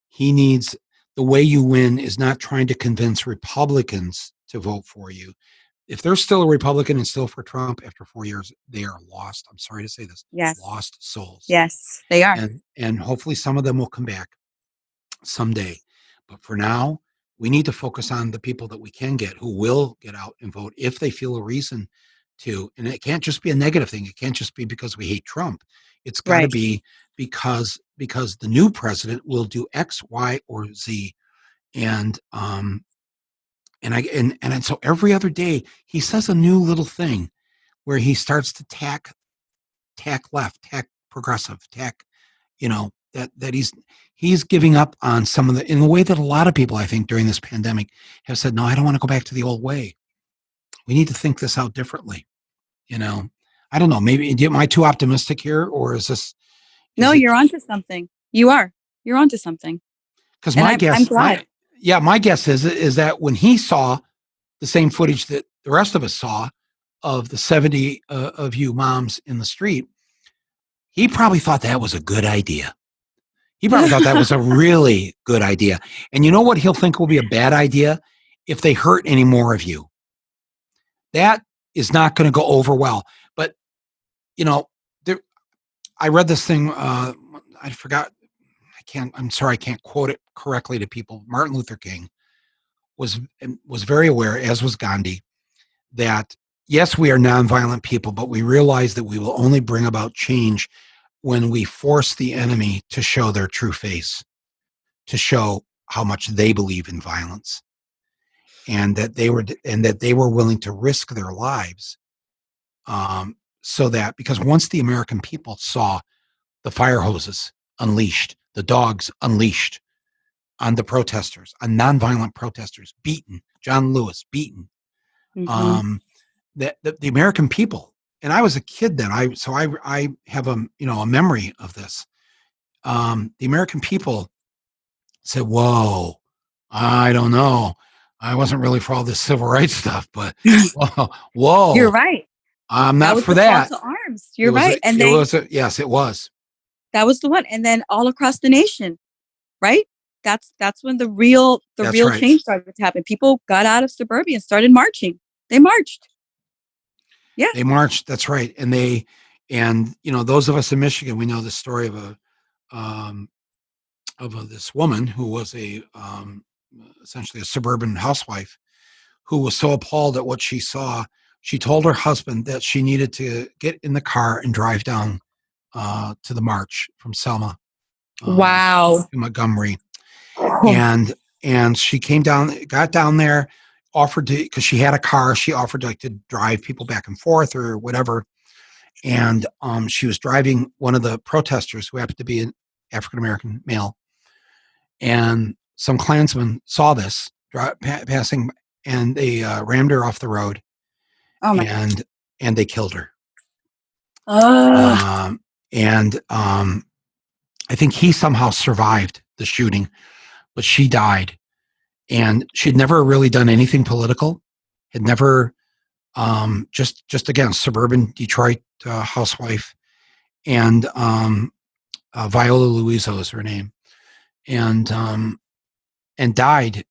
A: he needs, the way you win is not trying to convince Republicans to vote for you. If they're still a Republican and still for Trump after 4 years, they are lost. I'm sorry to say this.
B: Yes.
A: Lost souls.
B: Yes, they are.
A: And hopefully some of them will come back someday. But for now, we need to focus on the people that we can get who will get out and vote if they feel a reason to. And it can't just be a negative thing. It can't just be because we hate Trump. It's got to be because the new president will do X, Y, or Z, and so every other day he says a new little thing where he starts to tack left, tack progressive, tack, that he's giving up on some of the, in the way that a lot of people, I think, during this pandemic have said, no, I don't want to go back to the old way. We need to think this out differently. I don't know. Maybe am I too optimistic here, or is this?
B: No, you're onto something. You are. You're onto something.
A: Because my
B: I'm glad.
A: my guess is that when he saw the same footage that the rest of us saw of the 70 of you moms in the street, he probably thought that was a good idea. He probably thought that was a really good idea. And you know what he'll think will be a bad idea? If they hurt any more of you. That is not going to go over well. But, I read this thing, I forgot, I'm sorry, I can't quote it correctly to people. Martin Luther King was very aware, as was Gandhi, that yes, we are nonviolent people, but we realize that we will only bring about change when we force the enemy to show their true face, to show how much they believe in violence, and that they were willing to risk their lives, so that, because once the American people saw the fire hoses unleashed, the dogs unleashed on the protesters, on nonviolent protesters, beaten, John Lewis beaten, that the American people, and I was a kid then, I have a memory of this. The American people said, "Whoa, I don't know. I wasn't really for all this civil rights stuff, but whoa,
B: You're right.
A: I'm not for that."
B: Call to arms. You're right.
A: Yes, it was.
B: That was the one. And then all across the nation, right? That's when the real change started to happen. People got out of suburbia and started marching. They marched. Yeah.
A: They marched. That's right. And those of us in Michigan, we know the story of this woman who was essentially a suburban housewife, who was so appalled at what she saw, she told her husband that she needed to get in the car and drive down to the march from Selma,
B: wow,
A: to Montgomery, and she got down there, offered to, because she had a car, she offered to drive people back and forth or whatever, and she was driving one of the protesters, who happened to be an African American male, and some Klansmen saw this passing, and they rammed her off the road, and they killed her. I think he somehow survived the shooting, but she died, and she'd never really done anything political, had never, just again, suburban Detroit housewife, and Viola Louise was her name, and died.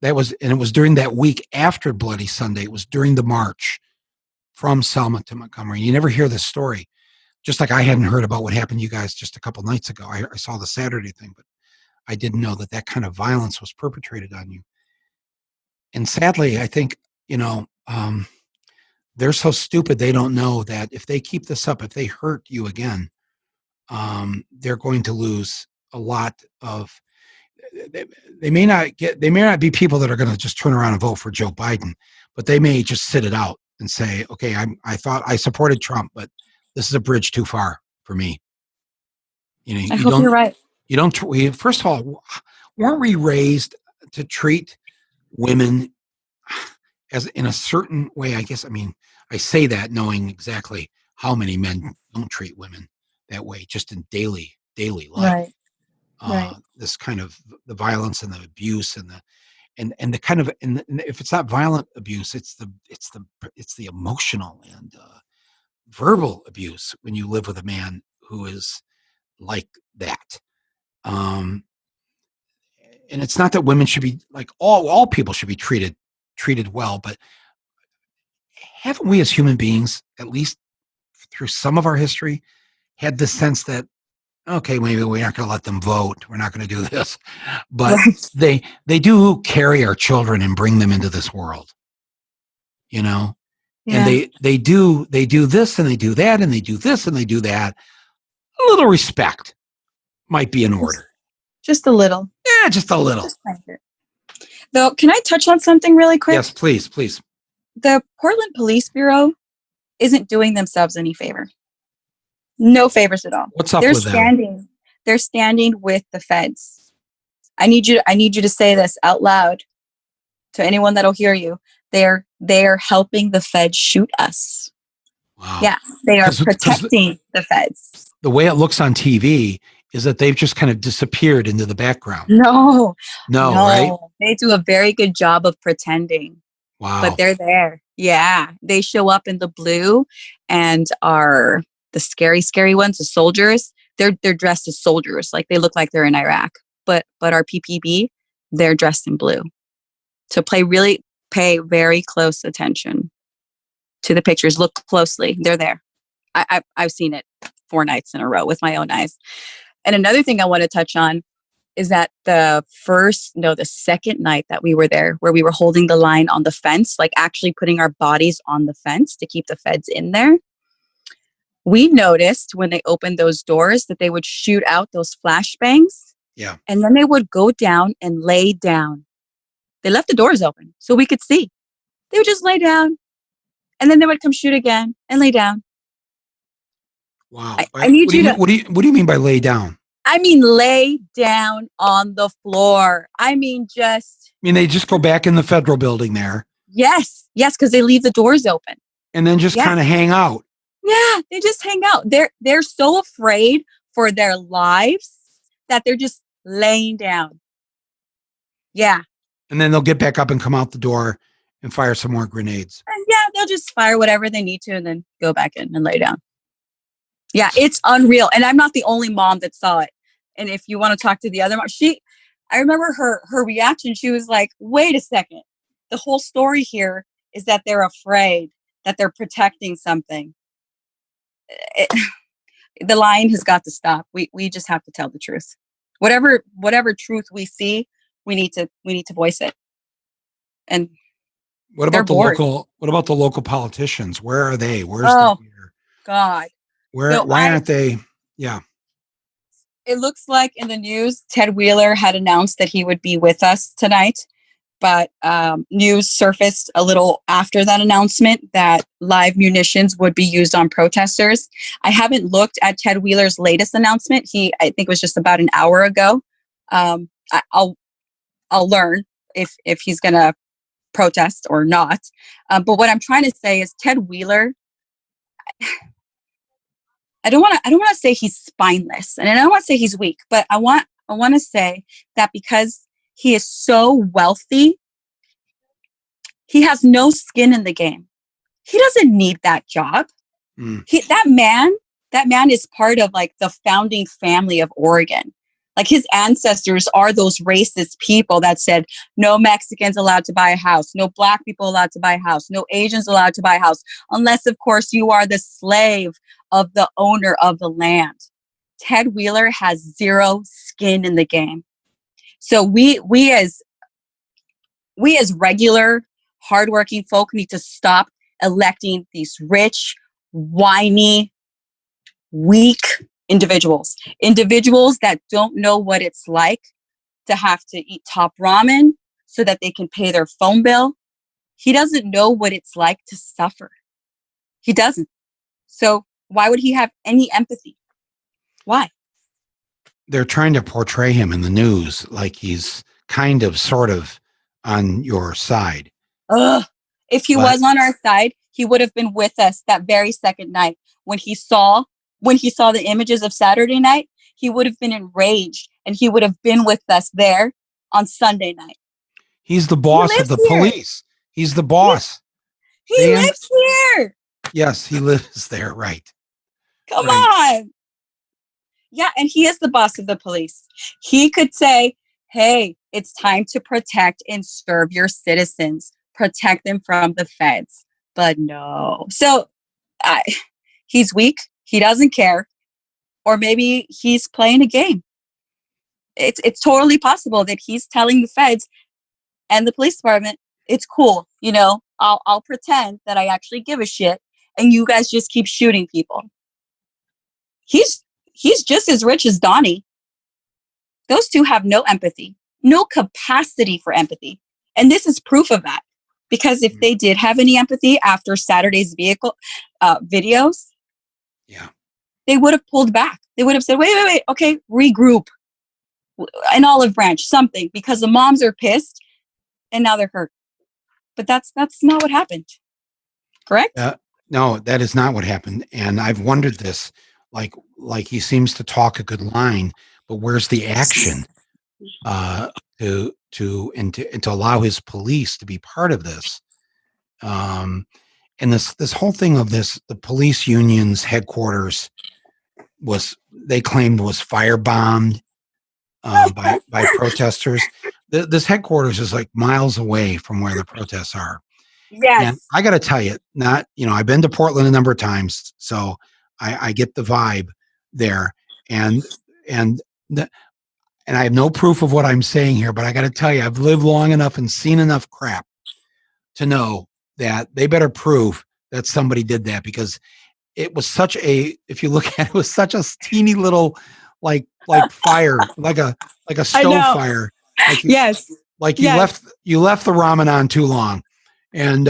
A: It was during that week after Bloody Sunday. It was during the march from Selma to Montgomery. You never hear this story. Just like I hadn't heard about what happened to you guys just a couple nights ago. I saw the Saturday thing, but I didn't know that kind of violence was perpetrated on you. And sadly, I think, they're so stupid they don't know that if they keep this up, if they hurt you again, they're going to lose a lot of. They may not be people that are going to just turn around and vote for Joe Biden, but they may just sit it out and say, okay, I thought I supported Trump, but this is a bridge too far for me.
B: I hope you're right.
A: First of all, weren't we raised to treat women as in a certain way? I guess, I say that knowing exactly how many men don't treat women that way, just in daily life.
B: Right.
A: This kind of the violence and the abuse and the kind of, and if it's not violent abuse, it's the emotional and verbal abuse when you live with a man who is like that. And it's not that women should be like all people should be treated well, but haven't we as human beings, at least through some of our history, had this sense that, okay, maybe we're not going to let them vote, we're not going to do this, but they do carry our children and bring them into this world, and they do this and they do that and they do this and they do that. A little respect, might be in order.
B: Just a little.
A: Yeah, just a little.
B: Just kind of. Though, can I touch on something really quick?
A: Yes, please.
B: The Portland Police Bureau isn't doing themselves any favor. No favors at all.
A: What's up with them?
B: They're standing with the feds. I need you to say this out loud to anyone that'll hear you. They're helping the feds shoot us.
A: Wow.
B: Yeah, they are protecting the feds.
A: The way it looks on TV is that they've just kind of disappeared into the background.
B: No,
A: right?
B: They do a very good job of pretending.
A: Wow.
B: But they're there. Yeah. They show up in the blue and are the scary, scary ones, the soldiers. They're dressed as soldiers. Like they look like they're in Iraq. But our PPB, they're dressed in blue. So pay very close attention to the pictures. Look closely. They're there. I've seen it 4 nights in a row with my own eyes. And another thing I want to touch on is that the second night that we were there, where we were holding the line on the fence, like actually putting our bodies on the fence to keep the feds in there. We noticed when they opened those doors that they would shoot out those flashbangs.
A: Yeah.
B: And then they would go down and lay down. They left the doors open so we could see. They would just lay down. And then they would come shoot again and lay down.
A: Wow.
B: I need you to...
A: What do you mean by lay down?
B: I mean, lay down on the floor. I mean,
A: they just go back in the federal building there.
B: Yes, because they leave the doors open.
A: And then just kind of hang out.
B: Yeah, they just hang out. They're so afraid for their lives that they're just laying down. Yeah.
A: And then they'll get back up and come out the door and fire some more grenades.
B: And they'll just fire whatever they need to and then go back in and lay down. Yeah, it's unreal. And I'm not the only mom that saw it. And if you want to talk to the other mom, I remember her reaction. She was like, wait a second. The whole story here is that they're afraid, that they're protecting something. The lying has got to stop. We just have to tell the truth. Whatever
A: truth
B: we see, we need to voice it. And
A: what about the local politicians? Where are they? Where's the leader?
B: God.
A: Why aren't they? Yeah.
B: It looks like in the news, Ted Wheeler had announced that he would be with us tonight, but news surfaced a little after that announcement that live munitions would be used on protesters. I haven't looked at Ted Wheeler's latest announcement. I think it was just about an hour ago. I'll learn if he's going to protest or not. But what I'm trying to say is Ted Wheeler, I don't want to say he's spineless, and I don't want to say he's weak, but I want to say that because he is so wealthy, he has no skin in the game. He doesn't need that job. That man is part of like the founding family of Oregon. Like his ancestors are those racist people that said no Mexicans allowed to buy a house, no Black people allowed to buy a house, no Asians allowed to buy a house, unless of course you are the slave of the owner of the land. Ted Wheeler has zero skin in the game. So we as regular, hardworking folk need to stop electing these rich, whiny, weak individuals that don't know what it's like to have to eat top ramen so that they can pay their phone bill. He doesn't know what it's like to suffer. He doesn't. So why would he have any empathy? Why?
A: They're trying to portray him in the news like he's kind of, sort of on your side.
B: If he was on our side, he would have been with us that very second night. When he saw the images of Saturday night, he would have been enraged and he would have been with us there on Sunday night.
A: He's the boss of the police. He's the boss.
B: He lives here.
A: Yes, he lives there. Right.
B: Come on. Yeah, and he is the boss of the police. He could say, hey, it's time to protect and serve your citizens. Protect them from the feds. But no. So he's weak. He doesn't care. Or maybe he's playing a game. It's totally possible that he's telling the feds and the police department, it's cool. I'll pretend that I actually give a shit and you guys just keep shooting people. He's just as rich as Donnie. Those two have no empathy, no capacity for empathy. And this is proof of that. Because if they did have any empathy after Saturday's videos,
A: Yeah.
B: they would have pulled back. They would have said, wait, okay, regroup, an olive branch, something, because the moms are pissed and now they're hurt. But that's not what happened. Correct?
A: No, that is not what happened. And I've wondered this, like he seems to talk a good line, but where's the action to allow his police to be part of this? And this whole thing of this, the police union's headquarters they claimed was firebombed by protesters. This headquarters is like miles away from where the protests are.
B: Yes.
A: And I got to tell you, I've been to Portland a number of times, so I get the vibe there, and I have no proof of what I'm saying here, but I got to tell you, I've lived long enough and seen enough crap to know that they better prove that somebody did that, because it was if you look at it, was such a teeny little like fire, like a stove fire.
B: Yes.
A: Like you left the ramen on too long. And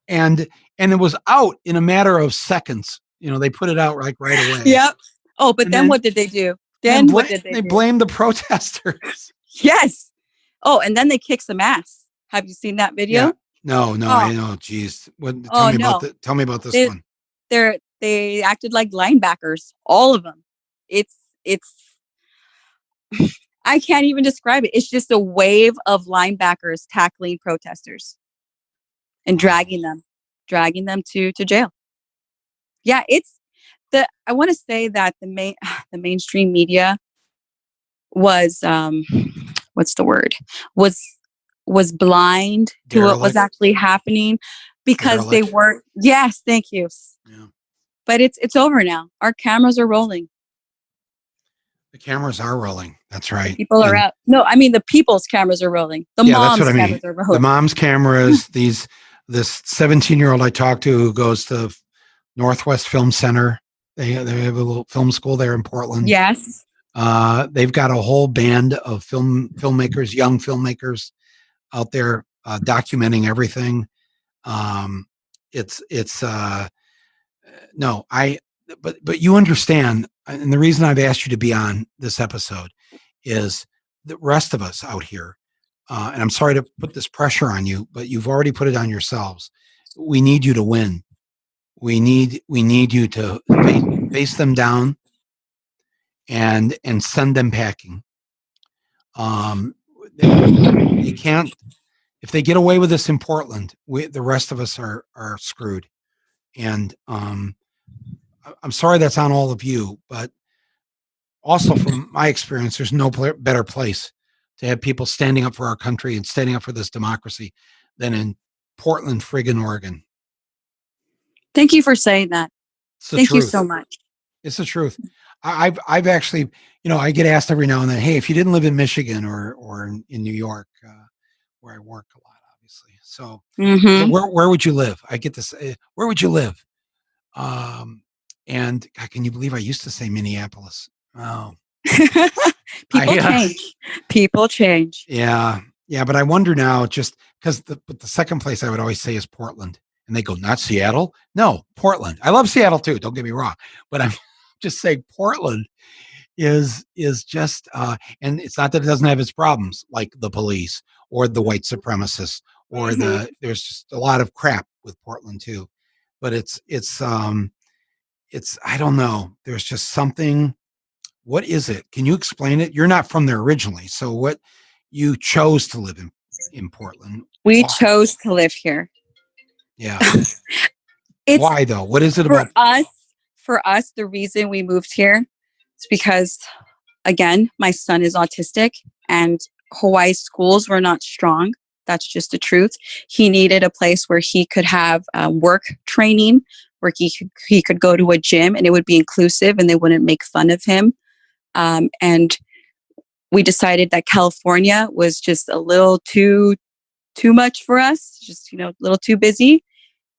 A: it was out in a matter of seconds. They put it out like right away.
B: Yep. Oh, but then what did they do? What did they do?
A: Blamed the protesters.
B: Yes. Oh, and then they kicked some ass. Have you seen that video?
A: Yeah. No, I know. Geez. Tell me about this one.
B: They acted like linebackers, all of them. It's I can't even describe it. It's just a wave of linebackers tackling protesters and dragging them to jail. Yeah, I want to say that the mainstream media was what's the word? Was blind to what was actually happening, because they weren't. Yes, thank you.
A: Yeah.
B: But it's over now. Our cameras are rolling.
A: The cameras are rolling. That's right.
B: People are out. No, I mean the people's cameras are rolling. The moms' cameras are rolling.
A: The moms' cameras. This 17-year-old I talked to who goes to Northwest Film Center. They have a little film school there in Portland.
B: Yes.
A: They've got a whole band of filmmakers, young filmmakers out there documenting everything. But you understand, and the reason I've asked you to be on this episode is the rest of us out here, and I'm sorry to put this pressure on you, but you've already put it on yourselves. We need you to win. We need you to face them down and send them packing. They can't. If they get away with this in Portland, the rest of us are screwed. And I'm sorry that's on all of you, but also from my experience, there's no better place to have people standing up for our country and standing up for this democracy than in Portland, friggin' Oregon.
B: Thank you for saying that. Thank you so much.
A: It's the truth. I've actually, I get asked every now and then, hey, if you didn't live in Michigan or in New York, where I work a lot, obviously. So where would you live? I get this. Where would you live? And God, can you believe I used to say Minneapolis? Oh,
B: People change.
A: Yeah. But I wonder now, just because the second place I would always say is Portland, and they go, not Seattle. No, Portland. I love Seattle too. Don't get me wrong, but I'm just saying Portland is just, and it's not that it doesn't have its problems, like the police or the white supremacists or there's just a lot of crap with Portland too, but it's I don't know. There's just something. What is it? Can you explain it? You're not from there originally, so what you chose to live in Portland?
B: We chose to live here.
A: Yeah. Why though? What is it about
B: us? For us, the reason we moved here is because, again, my son is autistic and Hawaii schools were not strong. That's just the truth. He needed a place where he could have work training, where he could go to a gym and it would be inclusive and they wouldn't make fun of him. And we decided that California was just a little too much for us, just, a little too busy.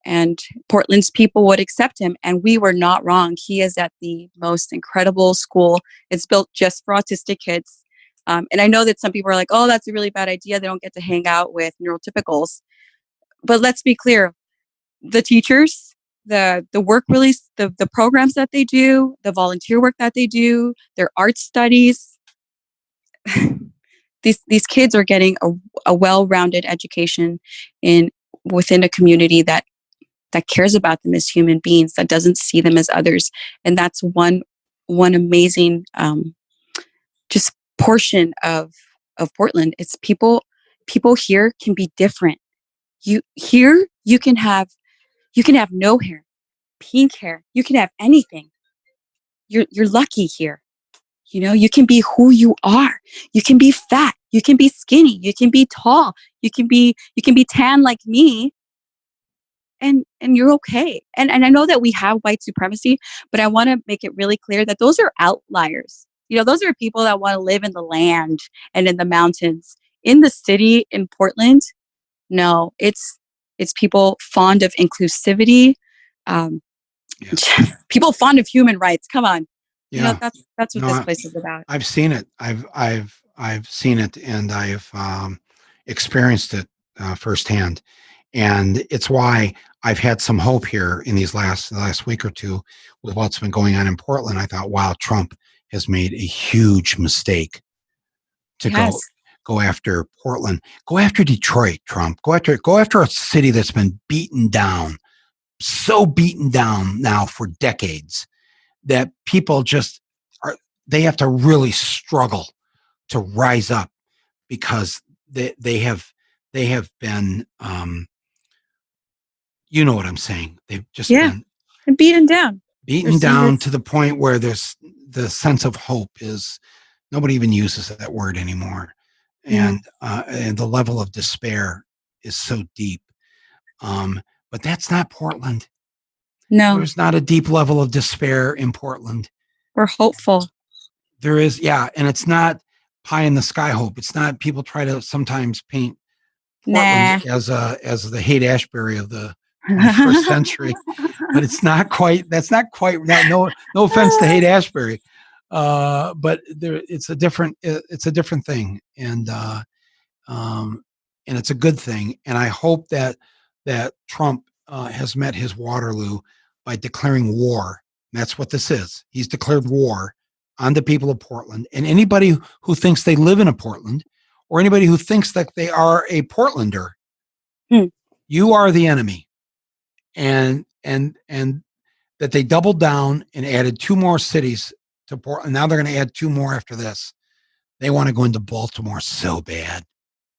B: And Portland's people would accept him. And we were not wrong. He is at the most incredible school. It's built just for autistic kids. And I know that some people are like, oh, that's a really bad idea. They don't get to hang out with neurotypicals. But let's be clear, the teachers, the work release, the programs that they do, the volunteer work that they do, their art studies, these kids are getting a well-rounded education within a community that cares about them as human beings, that doesn't see them as others. And that's one amazing just portion of Portland. It's people here can be different. You can have no hair, pink hair, you can have anything. You're lucky here. You can be who you are. You can be fat, you can be skinny, you can be tall, you can be tan like me, and you're okay. And I know that we have white supremacy, but I want to make it really clear that those are outliers. Those are people that want to live in the land and in the mountains. In the city, in Portland, no, it's people fond of inclusivity, um,
A: Yeah.
B: people fond of human rights. Come on.
A: Yeah.
B: That's what
A: No,
B: this place is about.
A: I've seen it. I've seen it, and I've experienced it firsthand. And it's why I've had some hope here in these last week or two with what's been going on in Portland. I thought, wow, Trump has made a huge mistake to
B: Yes.
A: go after Portland, go after Detroit. Trump, go after a city that's been beaten down, so beaten down now for decades that people just they have to really struggle to rise up because they have been you know what I'm saying, they've just been
B: And beaten down.
A: beaten down to the point where there's the sense of hope is nobody even uses that word anymore, and the level of despair is so deep, but that's not Portland.
B: No,
A: There's not a deep level of despair in Portland.
B: we're hopeful.
A: There is, yeah, and it's not pie in the sky hope. It's not. People try to sometimes paint Portland as the Haight-Ashbury of the 21st century, but it's not quite. That's not quite. No offense to Haight-Ashbury, but it's a different. It's a different thing, and it's a good thing. And I hope that Trump has met his Waterloo by declaring war. That's what this is. He's declared war on the people of Portland, and anybody who thinks they live in a Portland, or anybody who thinks that they are a Portlander. You are the enemy, and that they doubled down and added 2 more cities to Portland. Now they're going to add 2 more after this. They want to go into Baltimore so bad,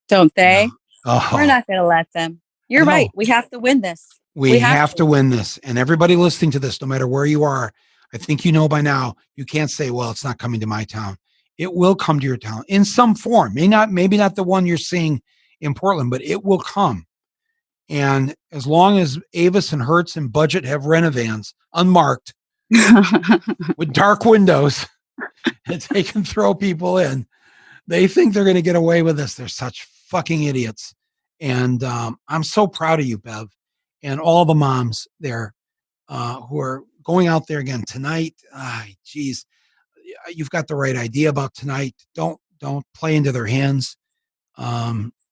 B: don't they?
A: Oh,
B: we're not going to let them. You're right. We have to win this.
A: We have to win this. And everybody listening to this, no matter where you are, I think you know by now, you can't say, well, it's not coming to my town. It will come to your town in some form. Maybe not the one you're seeing in Portland, but it will come. And as long as Avis and Hertz and Budget have Renovans unmarked with dark windows and they can throw people in, they think they're going to get away with this. They're such fucking idiots. And I'm so proud of you, Bev, and all the moms there who are going out there again tonight. Geez, you've got the right idea about tonight. Don't play into their hands.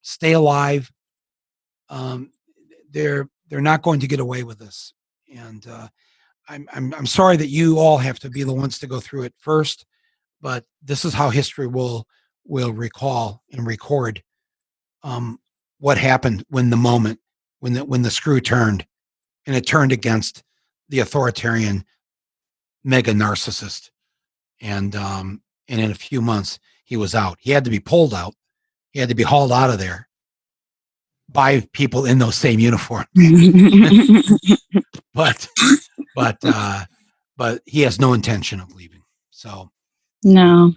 A: Stay alive. They're not going to get away with this. And I'm sorry that you all have to be the ones to go through it first, but this is how history will recall and record what happened when the screw turned, and it turned against the authoritarian mega narcissist. And in a few months he was out. He had to be pulled out. He had to be hauled out of there by people in those same uniforms. but he has no intention of leaving. So
B: no,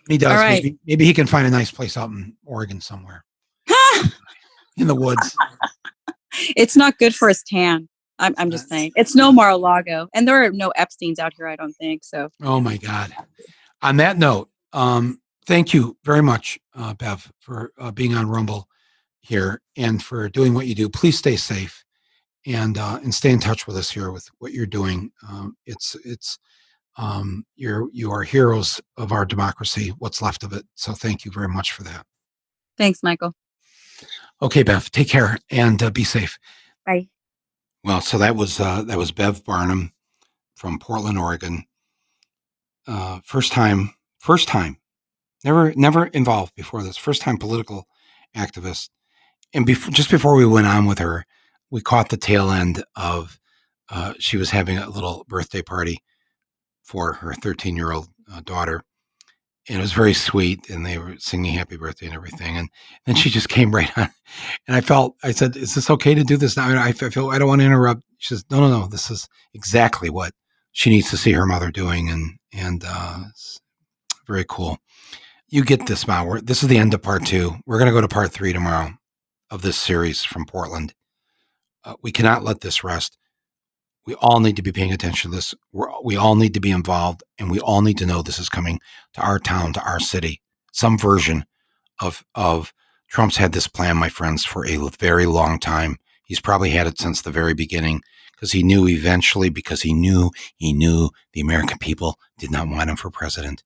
A: he does.
B: All right.
A: Maybe he can find a nice place out in Oregon somewhere in the woods.
B: It's not good for his tan. I'm just saying. It's no Mar-a-Lago, and there are no Epsteins out here, I don't think so.
A: Oh my God. On that note, thank you very much, Bev, for being on Rumble here and for doing what you do. Please stay safe and stay in touch with us here with what you're doing. It's You are heroes of our democracy, what's left of it. So thank you very much for that.
B: Thanks, Michael.
A: Okay, Bev, take care and be safe.
B: Bye.
A: Well, so that was Bev Barnum from Portland, Oregon. First time, never involved before this. First time political activist. And just before we went on with her, we caught the tail end of she was having a little birthday party for her 13-year-old daughter. And it was very sweet, and they were singing happy birthday and everything. And then she just came right on. And I said, is this okay to do this now? I feel I don't want to interrupt. She says, no. This is exactly what she needs to see her mother doing. And it's very cool. You get this now. This is the end of part 2. We're going to go to part 3 tomorrow of this series from Portland. We cannot let this rest. We all need to be paying attention to this. We all need to be involved, and we all need to know this is coming to our town, to our city. Some version of Trump's had this plan, my friends, for a very long time. He's probably had it since the very beginning because he knew eventually, because he knew the American people did not want him for president.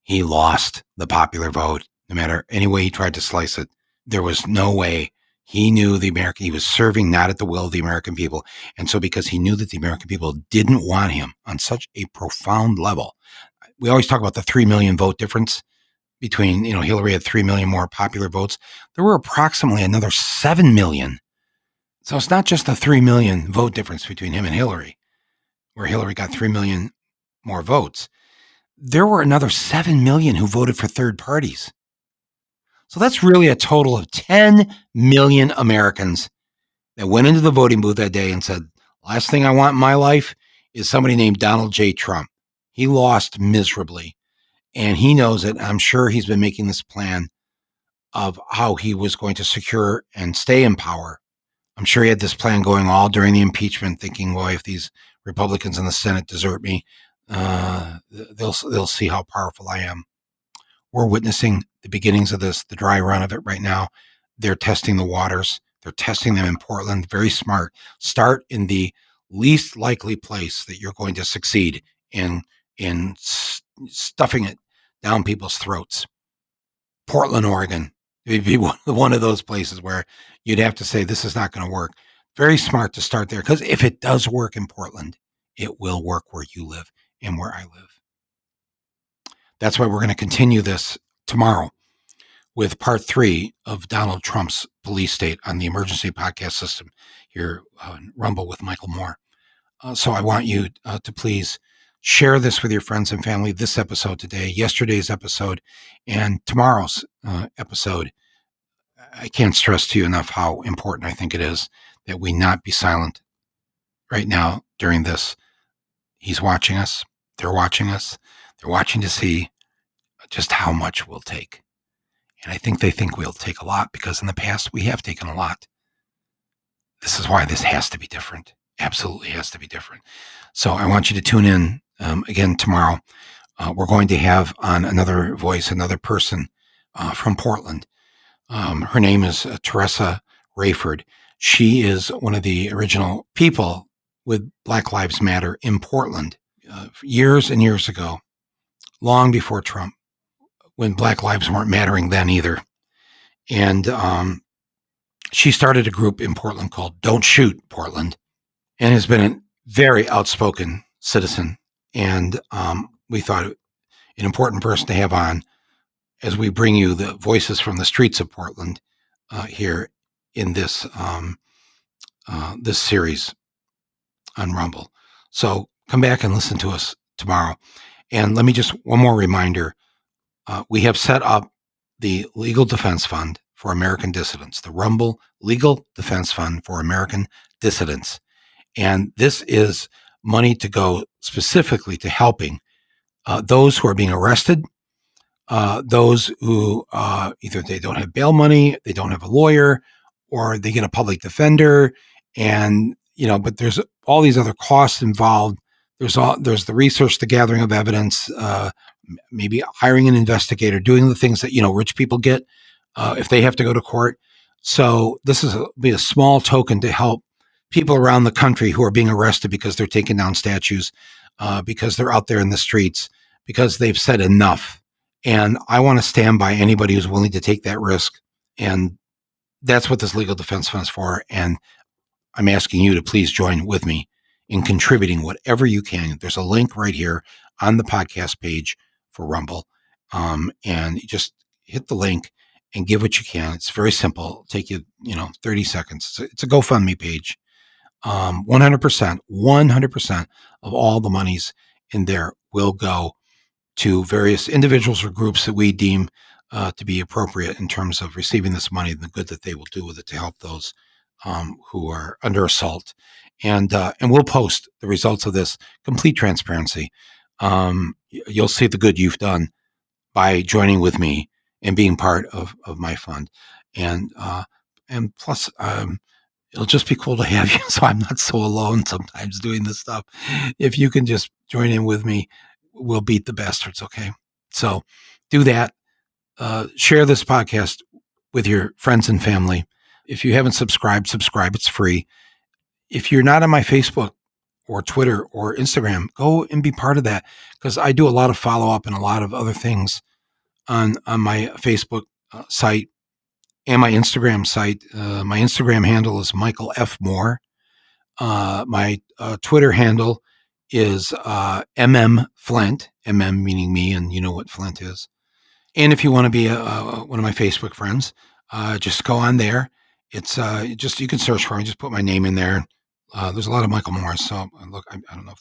A: He lost the popular vote, no matter any way he tried to slice it. There was no way. He knew he was serving not at the will of the American people. And so because he knew that the American people didn't want him on such a profound level, we always talk about the 3 million vote difference between, Hillary had 3 million more popular votes. There were approximately another 7 million. So it's not just the 3 million vote difference between him and Hillary, where Hillary got 3 million more votes. There were another 7 million who voted for third parties. So that's really a total of 10 million Americans that went into the voting booth that day and said, last thing I want in my life is somebody named Donald J. Trump. He lost miserably, and he knows it. I'm sure he's been making this plan of how he was going to secure and stay in power. I'm sure he had this plan going all during the impeachment, thinking, well, if these Republicans in the Senate desert me, they'll see how powerful I am. We're witnessing the beginnings of this, the dry run of it right now. They're testing the waters. They're testing them in Portland. Very smart. Start in the least likely place that you're going to succeed in stuffing it down people's throats. Portland, Oregon. It'd be one of those places where you'd have to say, this is not going to work. Very smart to start there, because if it does work in Portland, it will work where you live and where I live. That's why we're going to continue this tomorrow with part 3 of Donald Trump's police state on the emergency podcast system here on Rumble with Michael Moore. So I want you to please share this with your friends and family, this episode today, yesterday's episode, and tomorrow's episode. I can't stress to you enough how important I think it is that we not be silent right now during this. He's watching us. They're watching us. They're watching to see just how much we'll take. And I think they think we'll take a lot, because in the past we have taken a lot. This is why this has to be different. Absolutely has to be different. So I want you to tune in again tomorrow. We're going to have on another voice, another person from Portland. Her name is Teresa Rayford. She is one of the original people with Black Lives Matter in Portland years and years ago, long before Trump, when Black lives weren't mattering then either. And she started a group in Portland called Don't Shoot Portland, and has been a very outspoken citizen. And we thought an important person to have on as we bring you the voices from the streets of Portland here in this this series on Rumble. So come back and listen to us tomorrow. And let me just, one more reminder. We have set up the Legal Defense Fund for American Dissidents, the Rumble Legal Defense Fund for American Dissidents. And this is money to go specifically to helping those who are being arrested, those who either they don't have bail money, they don't have a lawyer, or they get a public defender. And, but there's all these other costs involved. There's the research, the gathering of evidence, maybe hiring an investigator, doing the things that, rich people get if they have to go to court. So this is be a small token to help people around the country who are being arrested because they're taking down statues, because they're out there in the streets, because they've said enough. And I want to stand by anybody who's willing to take that risk. And that's what this legal defense fund is for. And I'm asking you to please join with me in contributing whatever you can. There's a link right here on the podcast page for Rumble. And you just hit the link and give what you can. It's very simple. It'll take you, 30 seconds. It's a GoFundMe page. 100% of all the monies in there will go to various individuals or groups that we deem to be appropriate in terms of receiving this money and the good that they will do with it to help those who are under assault. And we'll post the results of this, complete transparency. You'll see the good you've done by joining with me and being part of my fund. And plus, it'll just be cool to have you, so I'm not so alone sometimes doing this stuff. If you can just join in with me, we'll beat the bastards, okay? So do that. Share this podcast with your friends and family. If you haven't subscribed, subscribe. It's free. If you're not on my Facebook or Twitter or Instagram, go and be part of that, because I do a lot of follow-up and a lot of other things on my Facebook site and my Instagram site. My Instagram handle is Michael F. Moore. My Twitter handle is Flint, MM meaning me, and you know what Flint is. And if you want to be one of my Facebook friends, just go on there. It's you can search for me. Just put my name in there. There's a lot of Michael Moore. So look, I don't know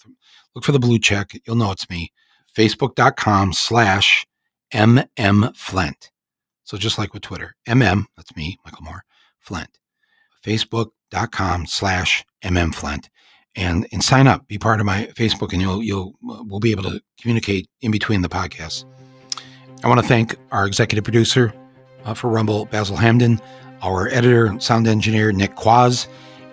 A: look for the blue check. You'll know it's me. Facebook.com/MMFlint. So just like with Twitter, that's me, Michael Moore, Flint. Facebook.com/MMFlint. And sign up, be part of my Facebook, and we'll be able to communicate in between the podcasts. I want to thank our executive producer for Rumble, Basil Hamden, our editor and sound engineer, Nick Quaz,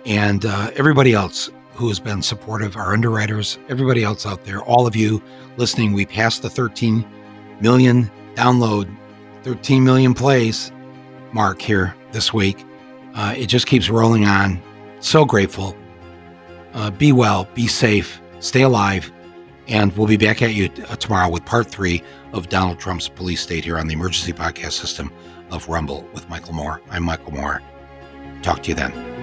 A: and everybody else who has been supportive, our underwriters, everybody else out there, all of you listening. We passed the 13 million download, 13 million plays mark here this week. It just keeps rolling on. So grateful. Be well, be safe, stay alive, and we'll be back at you tomorrow with part 3 of Donald Trump's police state here on the emergency podcast system of Rumble with Michael Moore. I'm Michael Moore. Talk to you then.